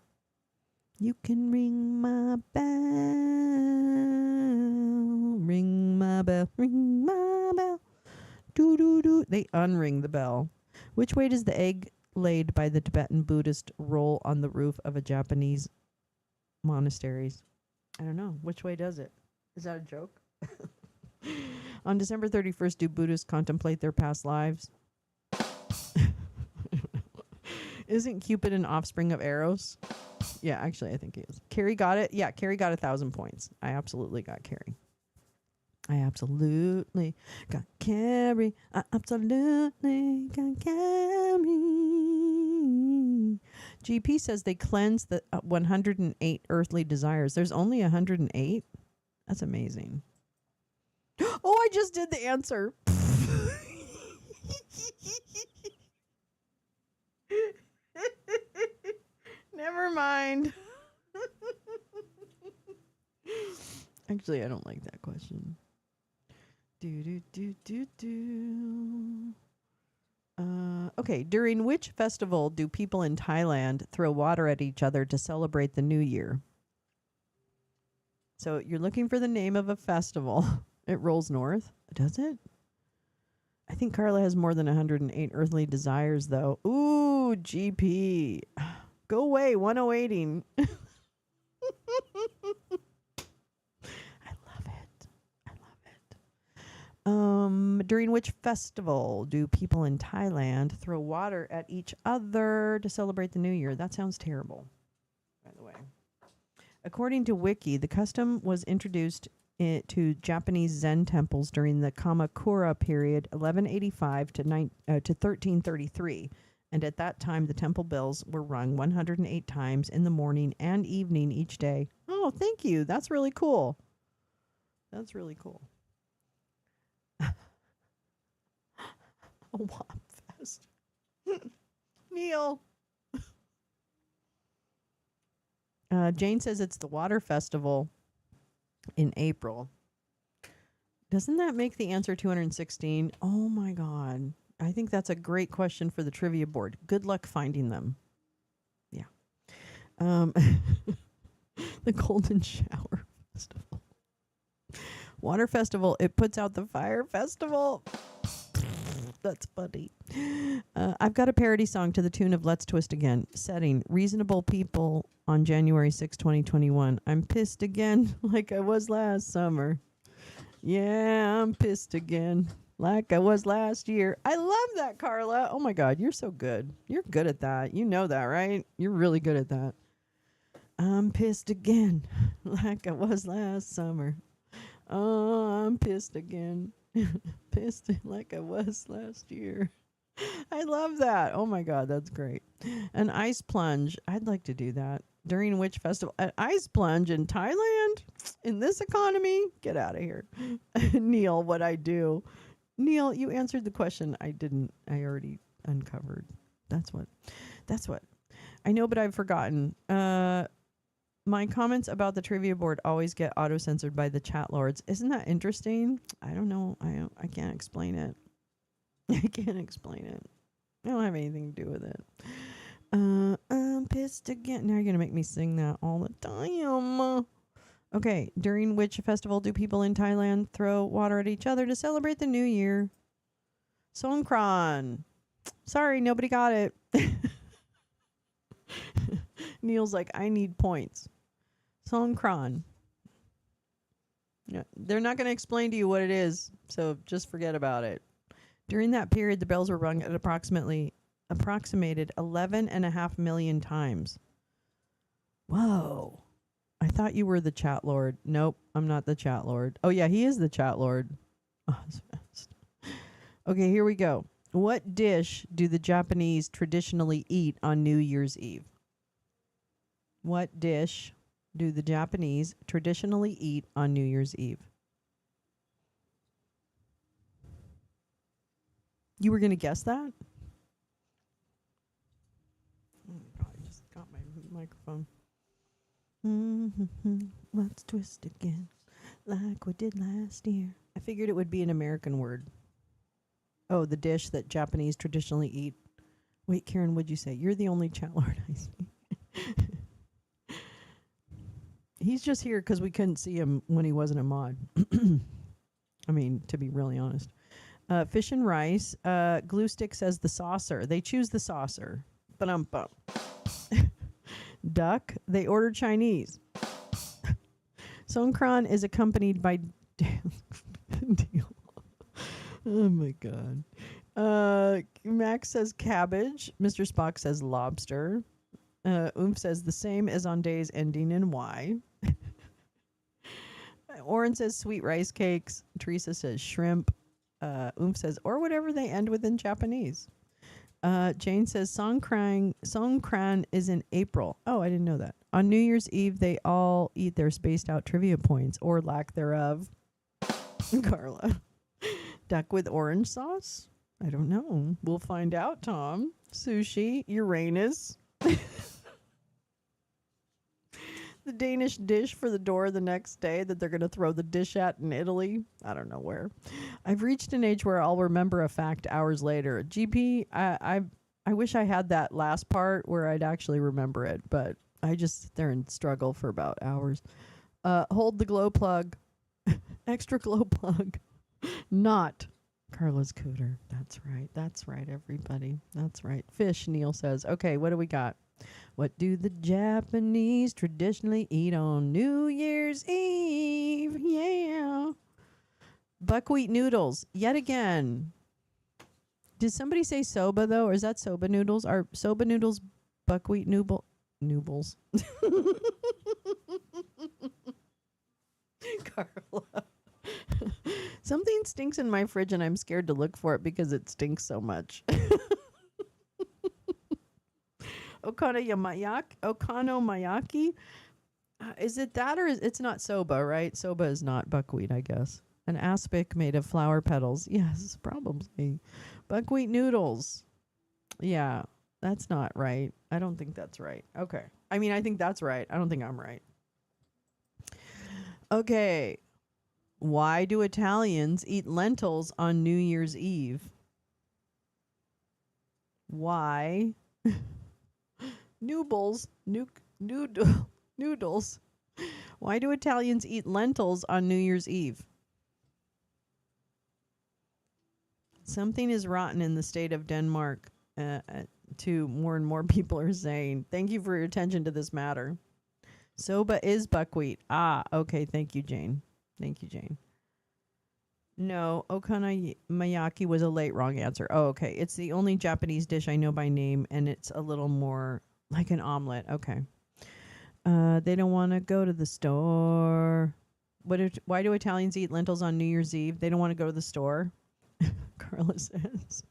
You can ring my bell, ring my bell, ring my bell. Doo doo doo. They unring the bell. Which way does the egg laid by the Tibetan Buddhist roll on the roof of a Japanese monasteries? I don't know. Which way does it? Is that a joke? On December 31st, do Buddhists contemplate their past lives? Isn't Cupid an offspring of Eros? Yeah, actually, I think he is. Carrie got it. Yeah, Carrie got 1,000 points. I absolutely got Carrie. I absolutely got Carrie. I absolutely got Carrie. GP says they cleanse the 108 earthly desires. There's only 108? That's amazing. Oh, I just did the answer. Never mind. Actually, I don't like that question. Okay, during which festival do people in Thailand throw water at each other to celebrate the new year? So you're looking for the name of a festival. It rolls north. Does it? I think Carla has more than 108 earthly desires, though. Ooh, GP. Go away, 108ing. I love it. I love it. During which festival do people in Thailand throw water at each other to celebrate the new year? That sounds terrible, by the way. According to Wiki, the custom was introduced to Japanese Zen temples during the Kamakura period, 1185 to 1333. And at that time, the temple bells were rung 108 times in the morning and evening each day. Oh, thank you. That's really cool. That's really cool. A WAP fest. Neil. Jane says it's the water festival in April. Doesn't that make the answer 216? Oh my God. I think that's a great question for the trivia board. Good luck finding them. Yeah. The Golden Shower Festival. Water Festival. It puts out the Fire Festival. That's funny. I've got a parody song to the tune of Let's Twist Again. Setting, Reasonable People on January 6, 2021. I'm pissed again like I was last summer. Yeah, I'm pissed again like I was last year. I love that, Carla. Oh my God, you're so good. You're good at that. You know that, right? You're really good at that. I'm pissed again like I was last summer. Oh, I'm pissed again. Pissed like I was last year. I love that. Oh my God, that's great. An ice plunge. I'd like to do that. During which festival? An ice plunge in Thailand? In this economy? Get out of here. Neil, what I do. Neil, you answered the question I didn't. I already uncovered. That's what. I know, but I've forgotten. My comments about the trivia board always get auto-censored by the chat lords. Isn't that interesting? I don't know. I can't explain it. I can't explain it. I don't have anything to do with it. I'm pissed again. Now you're going to make me sing that all the time. Okay. During which festival do people in Thailand throw water at each other to celebrate the new year? Songkran. Sorry, nobody got it. Neil's like, I need points. Songkran. Yeah, they're not going to explain to you what it is, so just forget about it. During that period, the bells were rung at approximated 11.5 million times. Whoa. I thought you were the chat lord. Nope, I'm not the chat lord. Oh, yeah, he is the chat lord. Oh, that's fast. Okay, here we go. What dish do the Japanese traditionally eat on New Year's Eve? What dish do the Japanese traditionally eat on New Year's Eve? You were going to guess that? Oh, God, I just got my microphone. Let's twist again like we did last year. I figured it would be an American word. Oh, the dish that Japanese traditionally eat. Wait, Karen, what'd you say? You're the only chat lord I see. He's just here because we couldn't see him when he wasn't a mod. I mean, to be really honest. Fish and rice. Glue stick says the saucer. They choose the saucer. Ba-dum-bum. Duck. They order Chinese. Songkran is accompanied by... Oh, my God. Max says cabbage. Mr. Spock says lobster. Oomph says the same as on days ending in Y. Oren says sweet rice cakes. Teresa says shrimp. Oomph says or whatever they end with in Japanese. Jane says Songkran is in April. Oh, I didn't know that. On New Year's Eve, they all eat their spaced out trivia points or lack thereof. Carla. Duck with orange sauce? I don't know. We'll find out, Tom. Sushi, Uranus. The Danish dish for the door the next day that they're going to throw the dish at in Italy. I don't know where. I've reached an age where I'll remember a fact hours later. GP, I wish I had that last part where I'd actually remember it, but I just sit there and struggle for about hours. Hold the glow plug. Extra glow plug. Not Carla's cooter. That's right. That's right, everybody. That's right. Fish, Neil says. Okay, what do we got? What do the Japanese traditionally eat on New Year's Eve? Yeah. Buckwheat noodles. Yet again. Did somebody say soba, though? Or is that soba noodles? Are soba noodles buckwheat noodles? Carla. Something stinks in my fridge, and I'm scared to look for it because it stinks so much. Okonomiyaki? Is it that or it's not soba, right? Soba is not buckwheat, I guess. An aspic made of flower petals. Yes, probably. Buckwheat noodles. Yeah, that's not right. I don't think that's right. Okay. I mean, I think that's right. I don't think I'm right. Okay. Why do Italians eat lentils on New Year's Eve? Why? Noodles. Noodles. Why do Italians eat lentils on New Year's Eve? Something is rotten in the state of Denmark, to more and more people are saying. Thank you for your attention to this matter. Soba is buckwheat. Ah, okay. Thank you, Jane. Thank you, Jane. No, okonomiyaki was a late wrong answer. Oh, okay. It's the only Japanese dish I know by name, and it's a little more like an omelet. Okay. They don't want to go to the store. Why do Italians eat lentils on New Year's Eve? They don't want to go to the store. Carla says.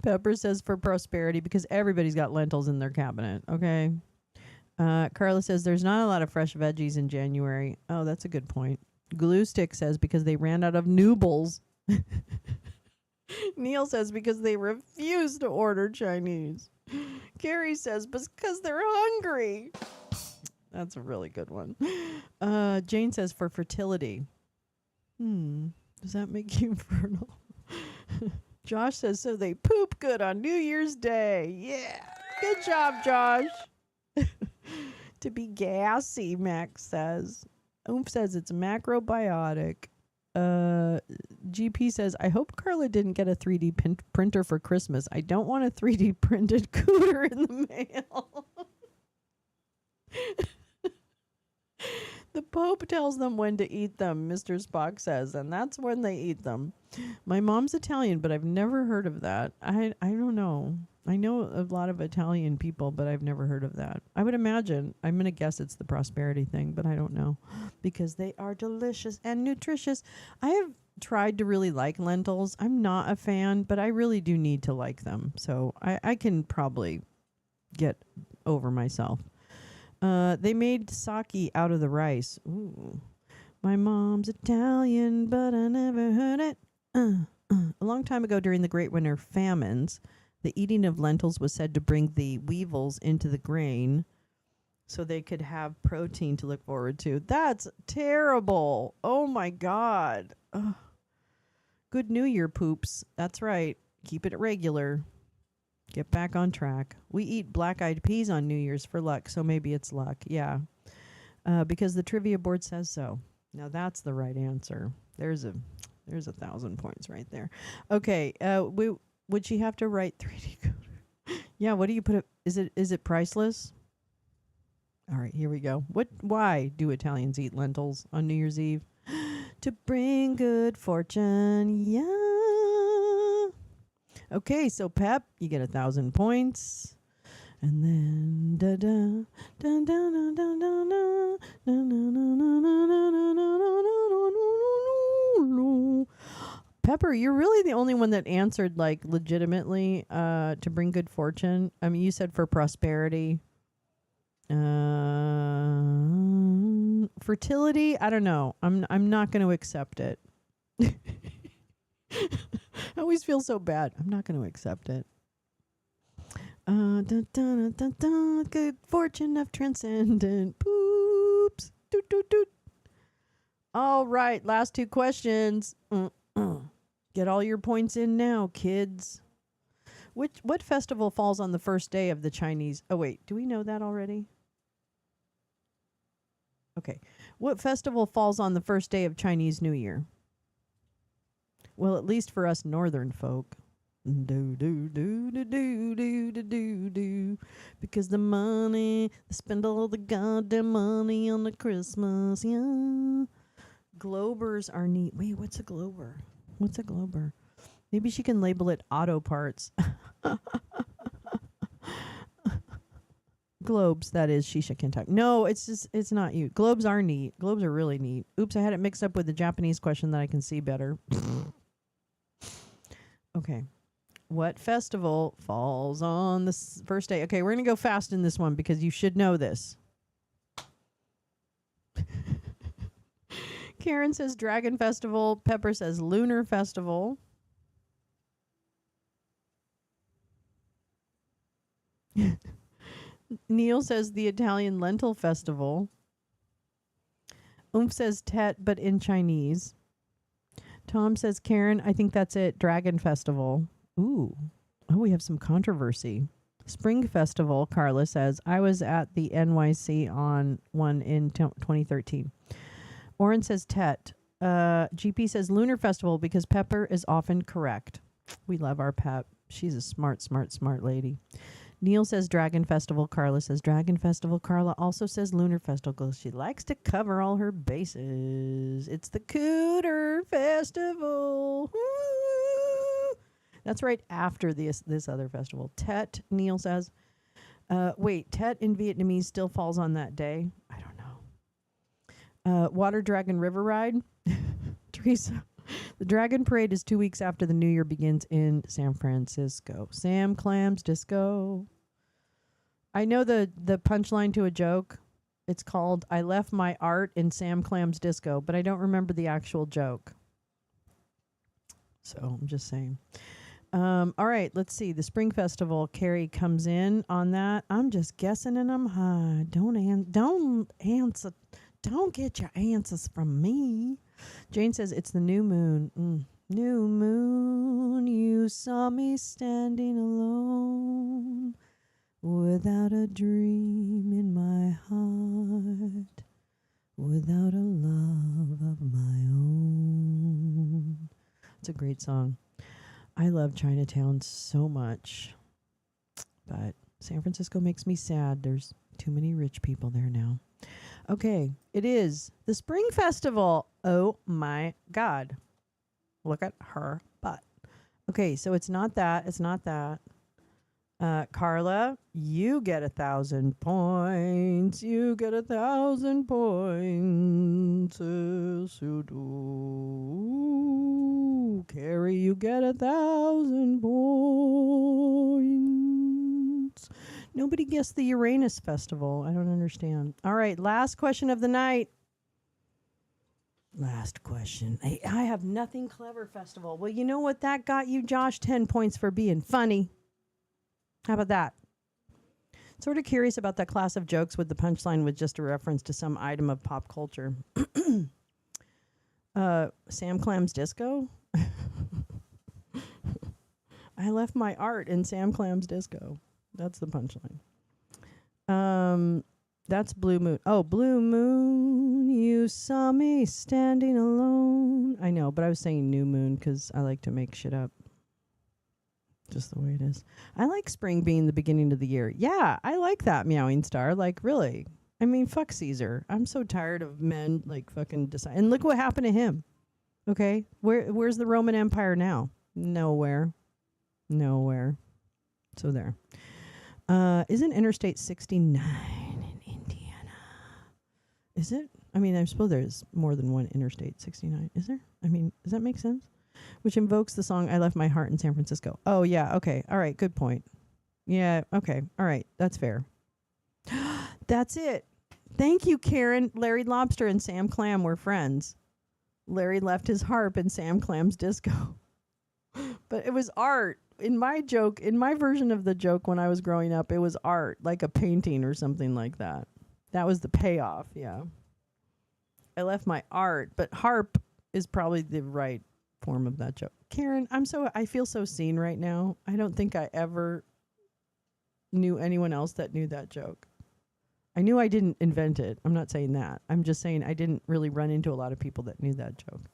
Pepper says for prosperity because everybody's got lentils in their cabinet. Okay. Carla says there's not a lot of fresh veggies in January. Oh, that's a good point. Glue Stick says because they ran out of noodles. Neil says because they refuse to order Chinese. Carrie says because they're hungry. That's a really good one. Jane says for fertility. Does that make you fertile? Josh says so they poop good on New Year's Day. Yeah. Good job, Josh. To be gassy, Max says. Oomph says it's macrobiotic. GP says, I hope Carla didn't get a 3D printer for Christmas. I don't want a 3D printed cooter in the mail. The Pope tells them when to eat them, Mr. Spock says, and that's when they eat them. My mom's Italian, but I've never heard of that. I don't know. I know a lot of Italian people, but I've never heard of that. I would imagine, I'm going to guess it's the prosperity thing, but I don't know. Because they are delicious and nutritious. I have tried to really like lentils. I'm not a fan, but I really do need to like them. So I can probably get over myself. They made sake out of the rice. Ooh. My mom's Italian, but I never heard it. A long time ago during the Great Winter Famines, the eating of lentils was said to bring the weevils into the grain so they could have protein to look forward to. That's terrible. Oh, my God. Ugh. Good New Year, poops. That's right. Keep it regular. Get back on track. We eat black-eyed peas on New Year's for luck, so maybe it's luck. Yeah. Because the trivia board says so. Now, that's the right answer. There's 1,000 points right there. Okay. Would she have to write 3D coder? Yeah, what do you put? Is it priceless? All right, here we go. Why do Italians eat lentils on New Year's Eve? To bring good fortune. Yeah. Okay, so Pep, you get 1,000 points. And then da da da da da da da da da. Pepper, you're really the only one that answered like legitimately to bring good fortune. I mean, you said for prosperity. Fertility, I don't know. I'm not going to accept it. I always feel so bad. I'm not going to accept it. Good fortune of transcendent poops. Doot, doot, doot. All right, last two questions. Get all your points in now, kids. What festival falls on the first day of the Chinese? Oh wait, do we know that already? Okay. What festival falls on the first day of Chinese New Year? Well, at least for us northern folk. Do do do do do do do do do, because the money, they spend all the goddamn money on the Christmas, yeah. Globers are neat. Wait, what's a glober? What's a glober? Maybe she can label it auto parts. Globes, that is Shisha Kentucky. No, it's not you. Globes are neat. Globes are really neat. Oops, I had it mixed up with the Japanese question that I can see better. Okay. What festival falls on the first day? Okay, we're going to go fast in this one because you should know this. Karen says Dragon Festival. Pepper says Lunar Festival. Neil says the Italian Lentil Festival. Oomph says Tet, but in Chinese. Tom says, Karen, I think that's it. Dragon Festival. Ooh. Oh, we have some controversy. Spring Festival, Carla says. I was at the NYC on one in 2013. Oren says Tet. GP says Lunar Festival because Pepper is often correct. We love our Pep. She's a smart, smart, smart lady. Neil says Dragon Festival. Carla says Dragon Festival. Carla also says Lunar Festival. She likes to cover all her bases. It's the Cooter Festival. Woo! That's right after this other festival. Tet, Neil says. Wait, Tet in Vietnamese still falls on that day? I don't know. Water Dragon River Ride. Teresa. The Dragon Parade is 2 weeks after the New Year begins in San Francisco. Sam Clams Disco. I know the punchline to a joke. It's called I Left My Art in Sam Clams Disco, but I don't remember the actual joke. So I'm just saying. All right, let's see. The Spring Festival, Carrie comes in on that. I'm just guessing and I'm high. Don't answer. Don't get your answers from me. Jane says it's the new moon. New moon, you saw me standing alone without a dream in my heart, without a love of my own. It's a great song. I love Chinatown so much, but San Francisco makes me sad. There's too many rich people there now. Okay, it is the Spring Festival. Oh my God. Look at her butt. Okay, so it's not that. It's not that. Carla, you get 1,000 points. You get 1,000 points. Yes, you do. Carrie, you get 1,000 points. Nobody guessed the Uranus Festival. I don't understand. All right, last question of the night. Last question. Hey, I have nothing clever festival. Well, you know what that got you, Josh? 10 points for being funny. How about that? Sort of curious about that class of jokes with the punchline with just a reference to some item of pop culture. Sam Clams Disco? I left my art in Sam Clams Disco. That's the punchline. That's Blue Moon. Oh, Blue Moon, you saw me standing alone. I know, but I was saying New Moon because I like to make shit up. Just the way it is. I like spring being the beginning of the year. Yeah, I like that, Meowing Star. Like, really. I mean, fuck Caesar. I'm so tired of men, like, fucking decide. And look what happened to him. Okay? Where's the Roman Empire now? Nowhere. Nowhere. So there. Isn't Interstate 69 in Indiana? Is it? I mean, I suppose there's more than one Interstate 69. Is there? I mean, does that make sense? Which invokes the song I Left My Heart in San Francisco. Oh, yeah. Okay. All right. Good point. Yeah. Okay. All right. That's fair. That's it. Thank you, Karen. Larry Lobster and Sam Clam were friends. Larry left his harp in Sam Clam's disco. But it was art. In my joke, in my version of the joke when I was growing up, it was art, like a painting or something like that. That was the payoff, yeah. I left my art, but harp is probably the right form of that joke. Karen, I feel so seen right now. I don't think I ever knew anyone else that knew that joke. I knew I didn't invent it. I'm not saying that. I'm just saying I didn't really run into a lot of people that knew that joke.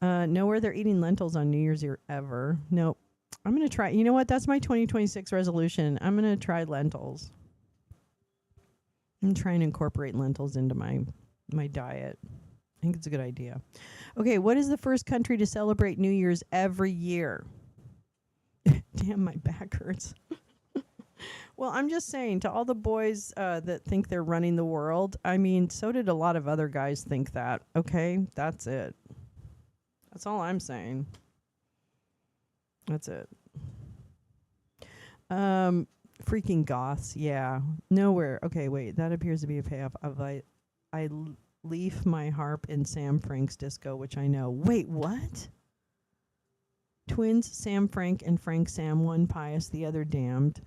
Nowhere they're eating lentils on New Year's Eve ever. Nope. I'm going to try. You know what? That's my 2026 resolution. I'm going to try lentils. I'm trying to incorporate lentils into my diet. I think it's a good idea. Okay, what is the first country to celebrate New Year's every year? Damn, my back hurts. Well, I'm just saying, to all the boys that think they're running the world, I mean, so did a lot of other guys think that. Okay, that's it. That's all I'm saying. That's it. Freaking goths, yeah. Nowhere. Okay, wait, that appears to be a payoff of I leaf my harp in Sam Frank's disco, which I know. Wait, what? Twins, Sam Frank and Frank Sam, one pious, the other damned.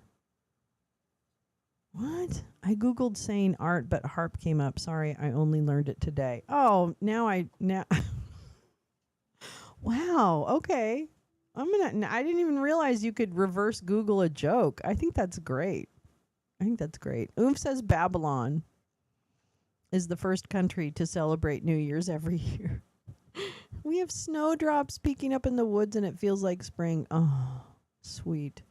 What? I Googled saying art, but harp came up. Sorry, I only learned it today. Oh, now. Wow, okay. I didn't even realize you could reverse Google a joke. I think that's great. Oomph says Babylon is the first country to celebrate New Year's every year. We have snowdrops peeking up in the woods and it feels like spring. Oh, sweet.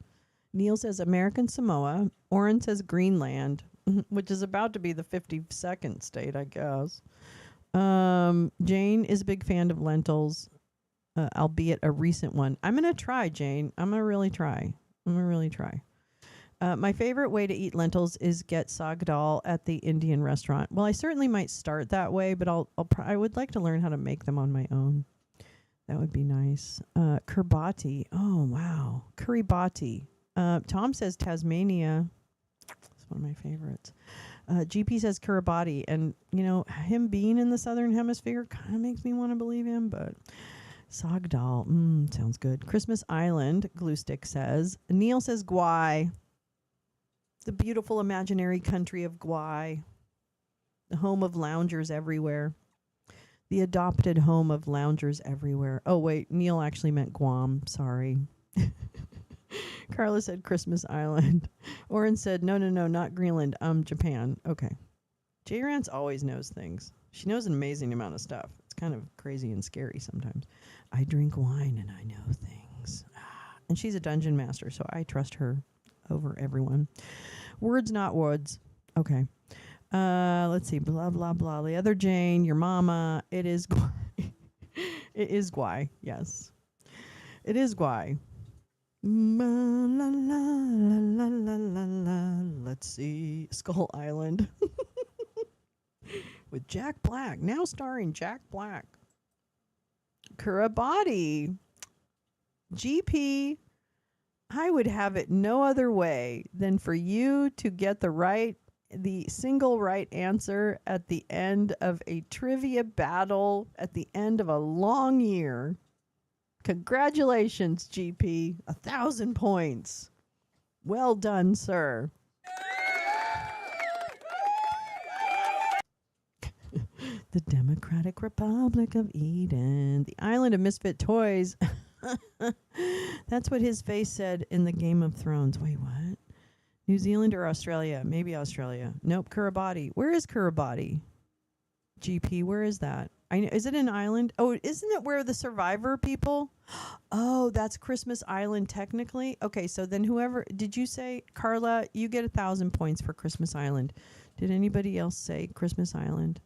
Neil says American Samoa. Oren says Greenland, which is about to be the 52nd state, I guess. Jane is a big fan of lentils, albeit a recent one. I'm going to try, Jane. I'm going to really try. My favorite way to eat lentils is get sagdal at the Indian restaurant. Well, I certainly might start that way, but I would like to learn how to make them on my own. That would be nice. Kurbati. Oh, wow. Kuribati. Tom says Tasmania. It's one of my favorites. GP says Kiribati. And, him being in the southern hemisphere kind of makes me want to believe him, but Sagdal. Sounds good. Christmas Island, Glue Stick says. Neil says Guai. The beautiful imaginary country of Guai. The home of loungers everywhere. The adopted home of loungers everywhere. Oh, wait. Neil actually meant Guam. Sorry. Carla said Christmas Island. Oren said, no, not Greenland. Japan. Okay. J. Rance always knows things. She knows an amazing amount of stuff. It's kind of crazy and scary sometimes. I drink wine and I know things. And she's a dungeon master, so I trust her over everyone. Words, not woods. Okay. Let's see. Blah, blah, blah. The other Jane, your mama. It is Guai. It is Guai. Yes. It is Guai. La, la, la, la, la, la, la. Let's see. Skull Island. With Jack Black. Now starring Jack Black. Kiribati. GP. I would have it no other way than for you to get the single right answer at the end of a trivia battle at the end of a long year. Congratulations, GP. 1,000 points. Well done, sir. The Democratic Republic of Eden. The island of misfit toys. That's what his face said in the Game of Thrones. Wait, what? New Zealand or Australia? Maybe Australia. Nope, Kiribati. Where is Kiribati? GP, where is that? Is it an island? Oh, isn't it where the Survivor people? Oh, that's Christmas Island technically. Okay, so then did you say, Carla, you get 1,000 points for Christmas Island. Did anybody else say Christmas Island?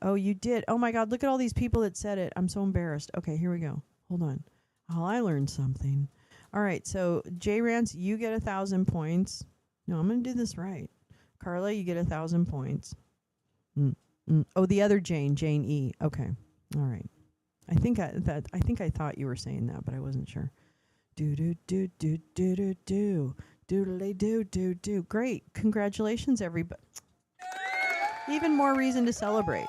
Oh, you did. Oh my God, look at all these people that said it. I'm so embarrassed. Okay, here we go. Hold on. Oh, I learned something. All right, so J Rance, you get 1,000 points. No, I'm going to do this right. Carla, you get 1,000 points. Oh, the other Jane E. Okay. All right. I think I thought you were saying that, but I wasn't sure. Do do do do do do do. Doodly do do do. Great. Congratulations, everybody. Even more reason to celebrate.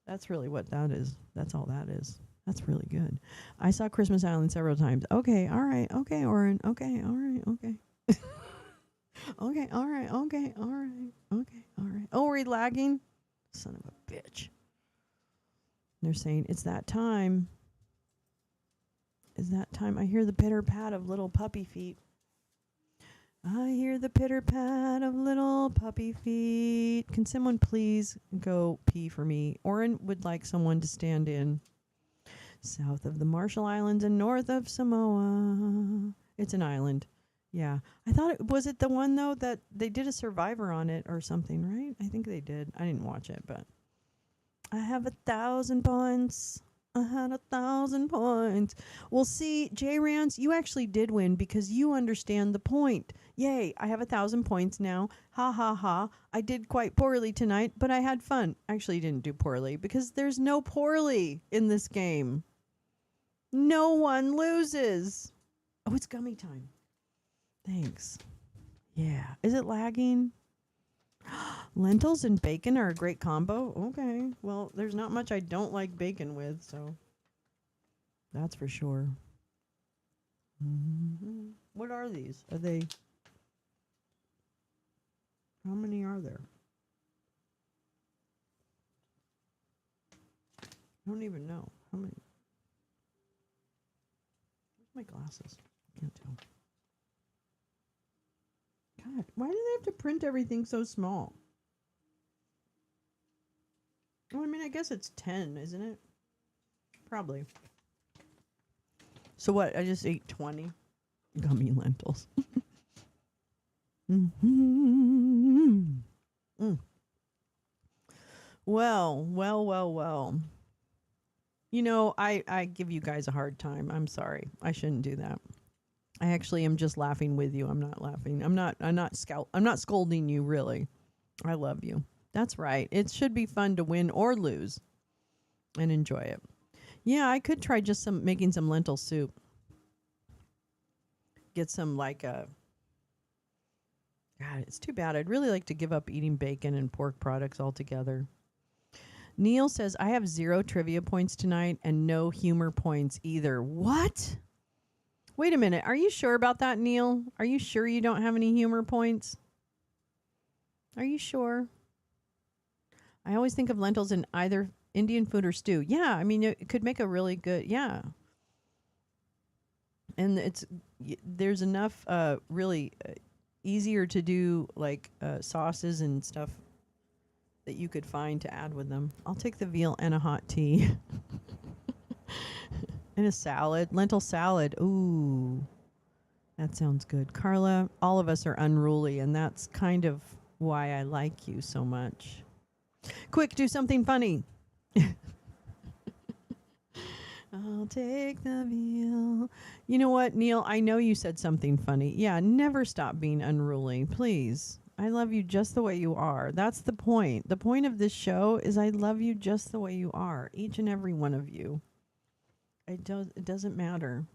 That's really what that is. That's all that is. That's really good. I saw Christmas Island several times. Okay, all right. Okay, Oren. Okay, all right. Okay. Okay, all right. Okay, all right. Okay, all right. Oh, we're lagging? Son of a bitch. They're saying, it's that time. Is that time? I hear the pitter pat of little puppy feet. I hear the pitter pat of little puppy feet. Can someone please go pee for me? Oren would like someone to stand in. South of the Marshall Islands and north of Samoa. It's an island. Yeah. I thought was it the one though that they did a Survivor on it or something, right? I think they did. I didn't watch it, but I have 1,000 points. I had 1,000 points. Well, see, J Rance, you actually did win because you understand the point. Yay, I have 1,000 points now. Ha ha ha. I did quite poorly tonight, but I had fun. Actually, didn't do poorly because there's no poorly in this game. No one loses. Oh, it's gummy time. Thanks. Yeah. Is it lagging? Lentils and bacon are a great combo. Okay. Well, there's not much I don't like bacon with, so that's for sure. Mm-hmm. What are these? Are they... How many are there? I don't even know. How many? Where's my glasses? I can't tell. God, why do they have to print everything so small? Well, I mean, I guess it's 10, isn't it? Probably. So what? I just ate 20 gummy lentils. Well. You know, I give you guys a hard time. I'm sorry. I shouldn't do that. I actually am just laughing with you. I'm not laughing. I'm not scolding you, really. I love you. That's right. It should be fun to win or lose and enjoy it. Yeah, I could try just making some lentil soup. Get some God, it's too bad. I'd really like to give up eating bacon and pork products altogether. Neil says, I have 0 trivia points tonight and no humor points either. What? Wait a minute. Are you sure about that, Neil? Are you sure you don't have any humor points? Are you sure? I always think of lentils in either Indian food or stew. Yeah, I mean, it could make a really good, yeah. And there's enough really easier to do sauces and stuff that you could find to add with them. I'll take the veal and a hot tea. And a salad, lentil salad. Ooh, that sounds good. Carla, all of us are unruly, and that's kind of why I like you so much. Quick, do something funny. I'll take the veal. You know what, Neil? I know you said something funny. Yeah, never stop being unruly, please. I love you just the way you are. That's the point. The point of this show is I love you just the way you are, each and every one of you. It doesn't matter.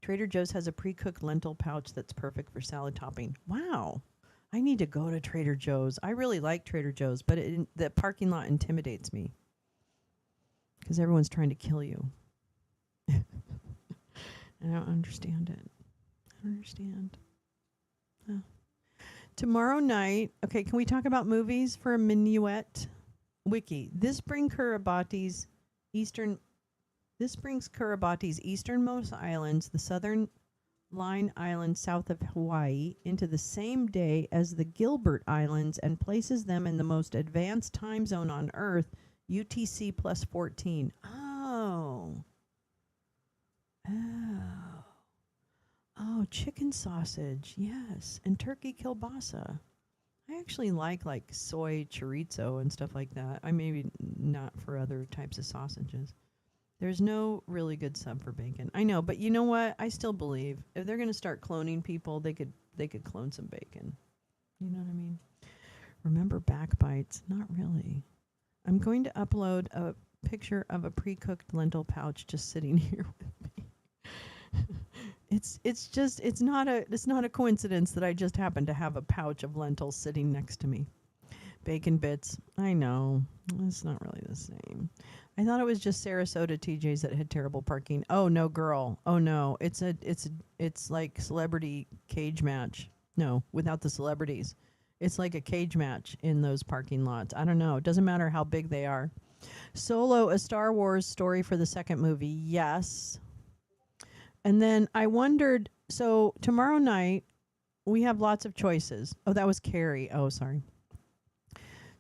Trader Joe's has a pre-cooked lentil pouch that's perfect for salad topping. Wow. I need to go to Trader Joe's. I really like Trader Joe's, but the parking lot intimidates me because everyone's trying to kill you. I don't understand it. I don't understand. Oh. Tomorrow night, okay, can we talk about movies for a minuet? Wiki. This brings Kiribatis easternmost islands, the southern line island south of Hawaii, into the same day as the Gilbert Islands and places them in the most advanced time zone on Earth, UTC plus 14. Oh, chicken sausage, yes, and turkey kielbasa. I actually like soy chorizo and stuff like that. I maybe not for other types of sausages. There's no really good sub for bacon. I know, but you know what? I still believe if they're going to start cloning people, they could clone some bacon. You know what I mean? Remember backbites? Not really. I'm going to upload a picture of a pre-cooked lentil pouch just sitting here with me. It's not a coincidence that I just happen to have a pouch of lentils sitting next to me. Bacon bits. I know. It's not really the same. I thought it was just Sarasota TJs that had terrible parking. Oh no, girl. Oh no. It's like celebrity cage match. No, without the celebrities. It's like a cage match in those parking lots. I don't know. It doesn't matter how big they are. Solo, a Star Wars story for the second movie. Yes. And then I wondered, so tomorrow night we have lots of choices. Oh, that was Carrie. Oh, sorry.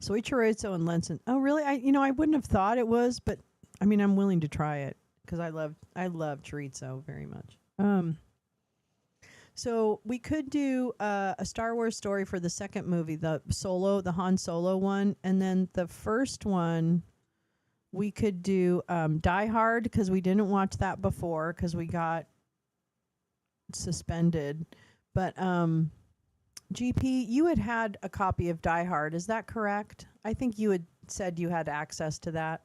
Soy chorizo and Lenson. Oh, really? I wouldn't have thought it was, but I mean, I'm willing to try it because I love chorizo very much. So we could do a Star Wars story for the second movie, the Han Solo one, and then the first one we could do Die Hard because we didn't watch that before because we got suspended. But GP, you had a copy of Die Hard. Is that correct? I think you had said you had access to that,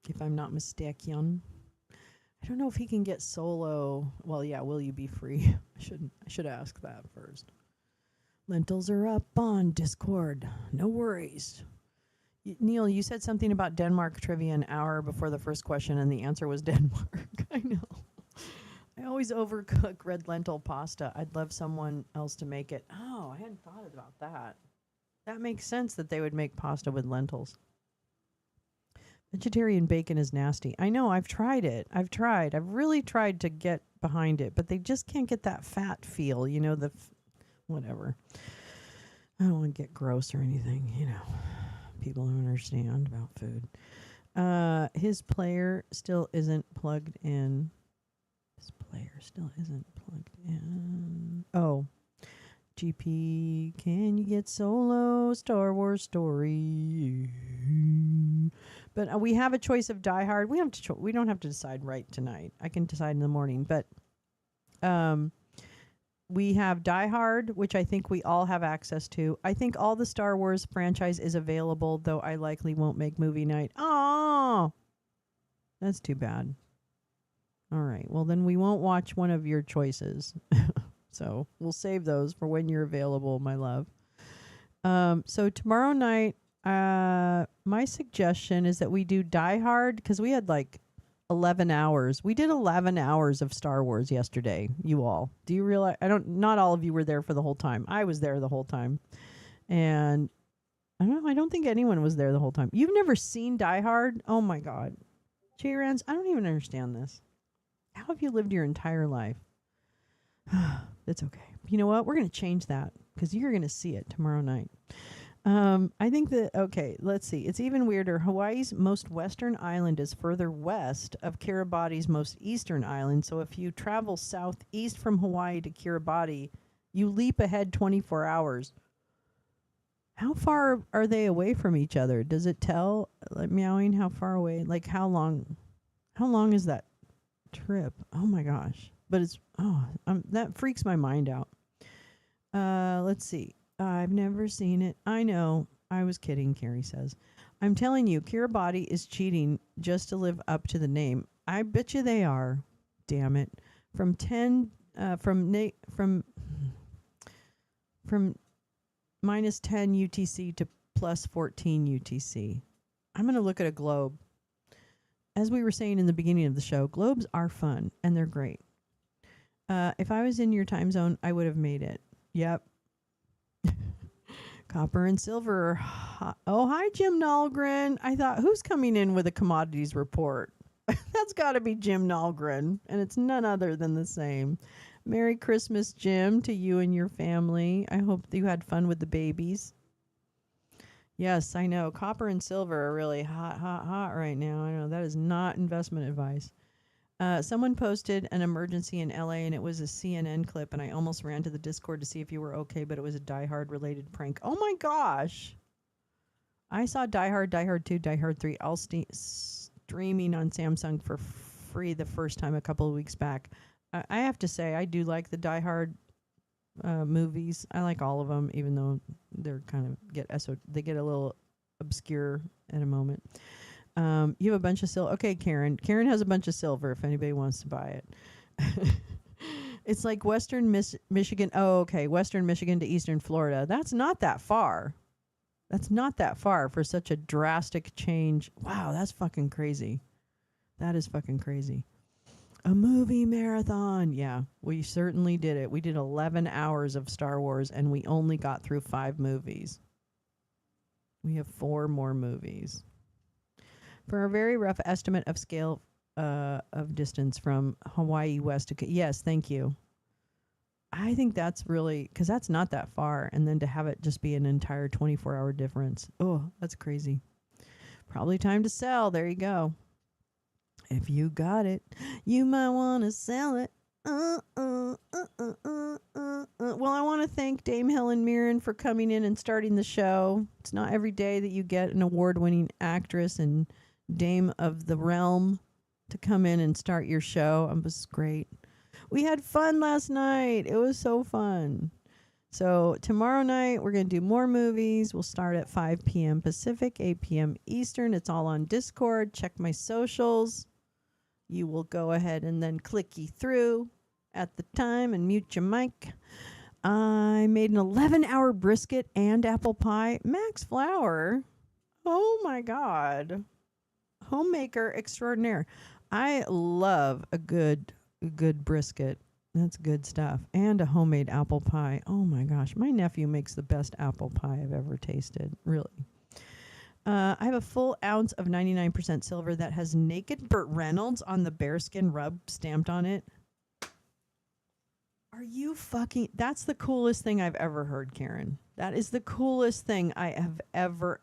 if I'm not mistaken. I don't know if he can get Solo. Well, yeah, will you be free? I should ask that first. Lentils are up on Discord. No worries. Neil, you said something about Denmark trivia an hour before the first question, and the answer was Denmark. I know. I always overcook red lentil pasta. I'd love someone else to make it. Oh, I hadn't thought about that. That makes sense that they would make pasta with lentils. Vegetarian bacon is nasty. I know, I've tried it. I've really tried to get behind it, but they just can't get that fat feel, whatever. I don't want to get gross or anything, People don't understand about food. His player still isn't plugged in. Oh. GP, can you get Solo Star Wars story? But we have a choice of Die Hard. We don't have to decide right tonight. I can decide in the morning. But we have Die Hard, which I think we all have access to. I think all the Star Wars franchise is available, though I likely won't make movie night. Oh, that's too bad. All right. Well, then we won't watch one of your choices. So we'll save those for when you're available, my love. So tomorrow night, my suggestion is that we do Die Hard because we had like 11 hours. We did 11 hours of Star Wars yesterday, you all. Do you realize? Not all of you were there for the whole time. I was there the whole time. And I don't think anyone was there the whole time. You've never seen Die Hard? Oh my God. J-Rans, I don't even understand this. How have you lived your entire life? It's okay. You know what? We're going to change that because you're going to see it tomorrow night. I think okay, let's see. It's even weirder. Hawaii's most western island is further west of Kiribati's most eastern island. So if you travel southeast from Hawaii to Kiribati, you leap ahead 24 hours. How far are they away from each other? Does it tell, like, meowing, how far away? Like, how long is that trip? Oh my gosh. But that freaks my mind out. Let's see. I've never seen it. I know. I was kidding, Carrie says. I'm telling you, Kiribati is cheating just to live up to the name. I bet you they are. Damn it. From minus 10 UTC to plus 14 UTC. I'm going to look at a globe. As we were saying in the beginning of the show, globes are fun and they're great. If I was in your time zone, I would have made it. Yep. Copper and silver. Oh, hi, Jim Nalgren. I thought, who's coming in with a commodities report? That's got to be Jim Nalgren, and it's none other than the same. Merry Christmas, Jim, to you and your family. I hope you had fun with the babies. Yes, I know. Copper and silver are really hot right now. I know that is not investment advice. Someone posted an emergency in LA and it was a CNN clip and I almost ran to the Discord to see if you were okay, but it was a Die Hard related prank. Oh my gosh. I saw Die Hard, Die Hard 2, Die Hard 3 all streaming on Samsung for free the first time a couple of weeks back. I have to say, I do like the Die Hard movies. I like all of them, even though they're kind of they get a little obscure at a moment. You have a bunch of silver. Okay, Karen. Karen has a bunch of silver if anybody wants to buy it. It's like Western Michigan. Oh, okay. Western Michigan to Eastern Florida. That's not that far. That's not that far for such a drastic change. Wow, that's fucking crazy. That is fucking crazy. A movie marathon. Yeah, we certainly did it. We did 11 hours of Star Wars, and we only got through 5 movies. We have 4 more movies. For a very rough estimate of scale of distance from Hawaii west to... Yes, thank you. I think that's really... Because that's not that far. And then to have it just be an entire 24-hour difference. Oh, that's crazy. Probably time to sell. There you go. If you got it, you might want to sell it. Well, I want to thank Dame Helen Mirren for coming in and starting the show. It's not every day that you get an award-winning actress and Dame of the Realm to come in and start your show. It was great. We had fun last night. It was so fun. So tomorrow night, we're going to do more movies. We'll start at 5 p.m. Pacific, 8 p.m. Eastern. It's all on Discord. Check my socials. You will go ahead and then clicky through at the time and mute your mic. I made an 11-hour brisket and apple pie. Max Flower. Oh, my God. Homemaker extraordinaire. I love a good brisket. That's good stuff. And a homemade apple pie. Oh, my gosh. My nephew makes the best apple pie I've ever tasted. Really. I have a full ounce of 99% silver that has naked Burt Reynolds on the bearskin rub stamped on it. Are you fucking... That's the coolest thing I've ever heard, Karen. That is the coolest thing I have ever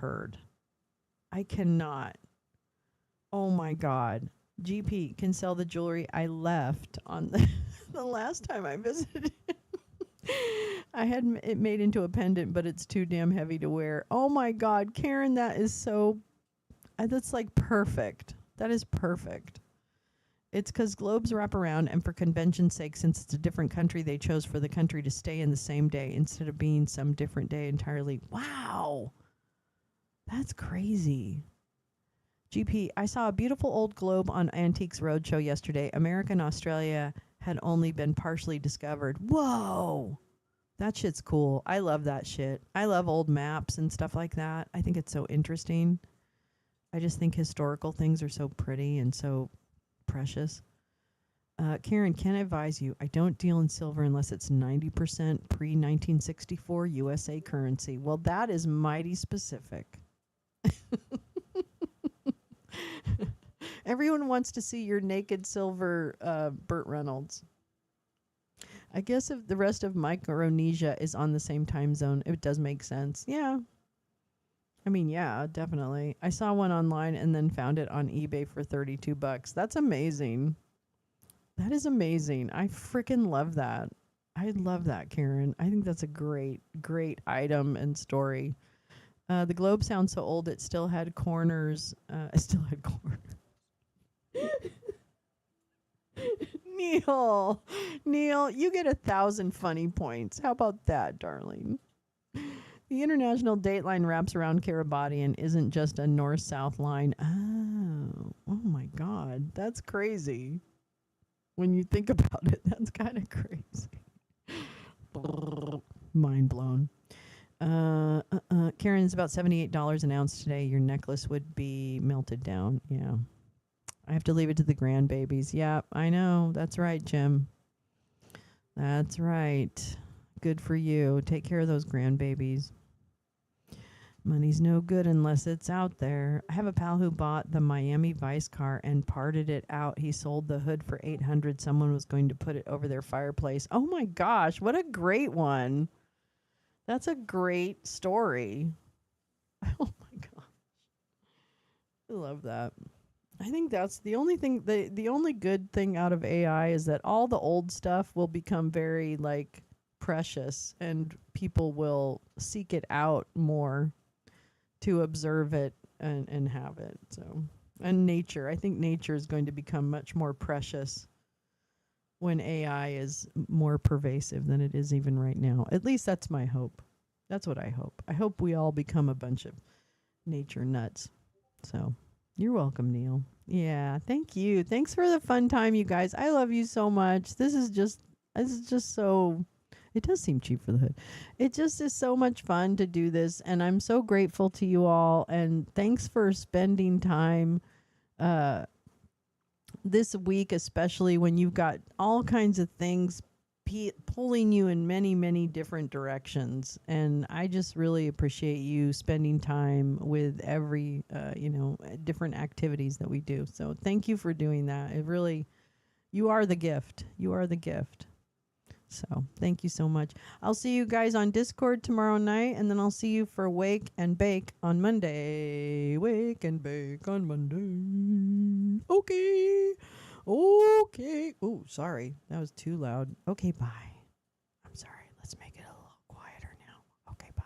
heard. I cannot. Oh, my God. GP can sell the jewelry I left on the last time I visited. I had it made into a pendant, but it's too damn heavy to wear. Oh my God, Karen, that is so... That's like perfect. That is perfect. It's because globes wrap around, and for convention's sake, since it's a different country, they chose for the country to stay in the same day instead of being some different day entirely. Wow. That's crazy. GP, I saw a beautiful old globe on Antiques Roadshow yesterday. America and Australia had only been partially discovered. Whoa! That shit's cool. I love that shit. I love old maps and stuff like that. I think it's so interesting. I just think historical things are so pretty and so precious. Karen, can I advise you, I don't deal in silver unless it's 90% pre-1964 USA currency. Well, that is mighty specific. Everyone wants to see your naked silver Burt Reynolds. I guess if the rest of Micronesia is on the same time zone, it does make sense. Yeah. I mean, yeah, definitely. I saw one online and then found it on eBay for $32. That's amazing. That is amazing. I freaking love that. I love that, Karen. I think that's a great, great item and story. The globe sounds so old, it still had corners. It still had corners. Neil, you get 1,000 funny points. How about that, darling? The international dateline wraps around Kiribati and isn't just a north-south line. Oh my God, that's crazy. When you think about it, that's kind of crazy. Mind blown. Karen, it's about $78 an ounce today. Your necklace would be melted down. Yeah. I have to leave it to the grandbabies. Yeah, I know. That's right, Jim. That's right. Good for you. Take care of those grandbabies. Money's no good unless it's out there. I have a pal who bought the Miami Vice car and parted it out. He sold the hood for $800. Someone was going to put it over their fireplace. Oh my gosh, what a great one. That's a great story. Oh my gosh. I love that. I think that's the only thing, the only good thing out of AI is that all the old stuff will become very like precious and people will seek it out more. to observe it and have it. So, and nature. I think nature is going to become much more precious when AI is more pervasive than it is even right now. At least that's my hope. That's what I hope. I hope we all become a bunch of nature nuts. So, you're welcome, Neil. Yeah, thank you. Thanks for the fun time, you guys. I love you so much. This is just so, it does seem cheap for the hood. It just is so much fun to do this, and I'm so grateful to you all, and thanks for spending time this week, especially when you've got all kinds of things pulling you in many, many different directions. And I just really appreciate you spending time with every, different activities that we do. So thank you for doing that. It really, you are the gift. You are the gift. So thank you so much. I'll see you guys on Discord tomorrow night, and then I'll see you for Wake and Bake on Monday. Wake and Bake on Monday. Okay. Okay. Oh, sorry. That was too loud. Okay, bye. I'm sorry. Let's make it a little quieter now. Okay, bye.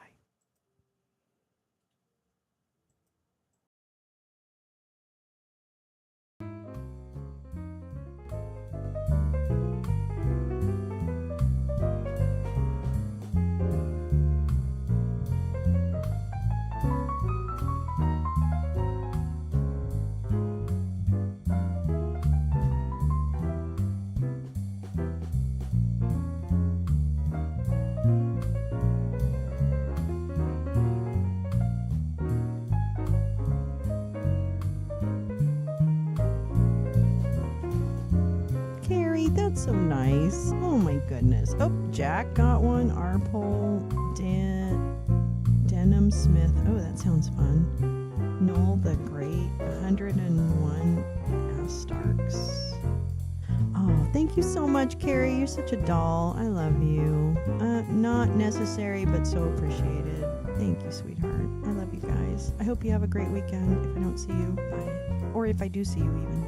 Carrie, that's so nice. Oh my goodness. Oh, Jack got one. Arpole, Denham Smith. Oh, that sounds fun. Noel the Great, 101 Astarks. Oh, thank you so much, Carrie. You're such a doll. I love you. Not necessary, but so appreciated. Thank you, sweetheart. I love you guys. I hope you have a great weekend. If I don't see you, bye. Or if I do see you even.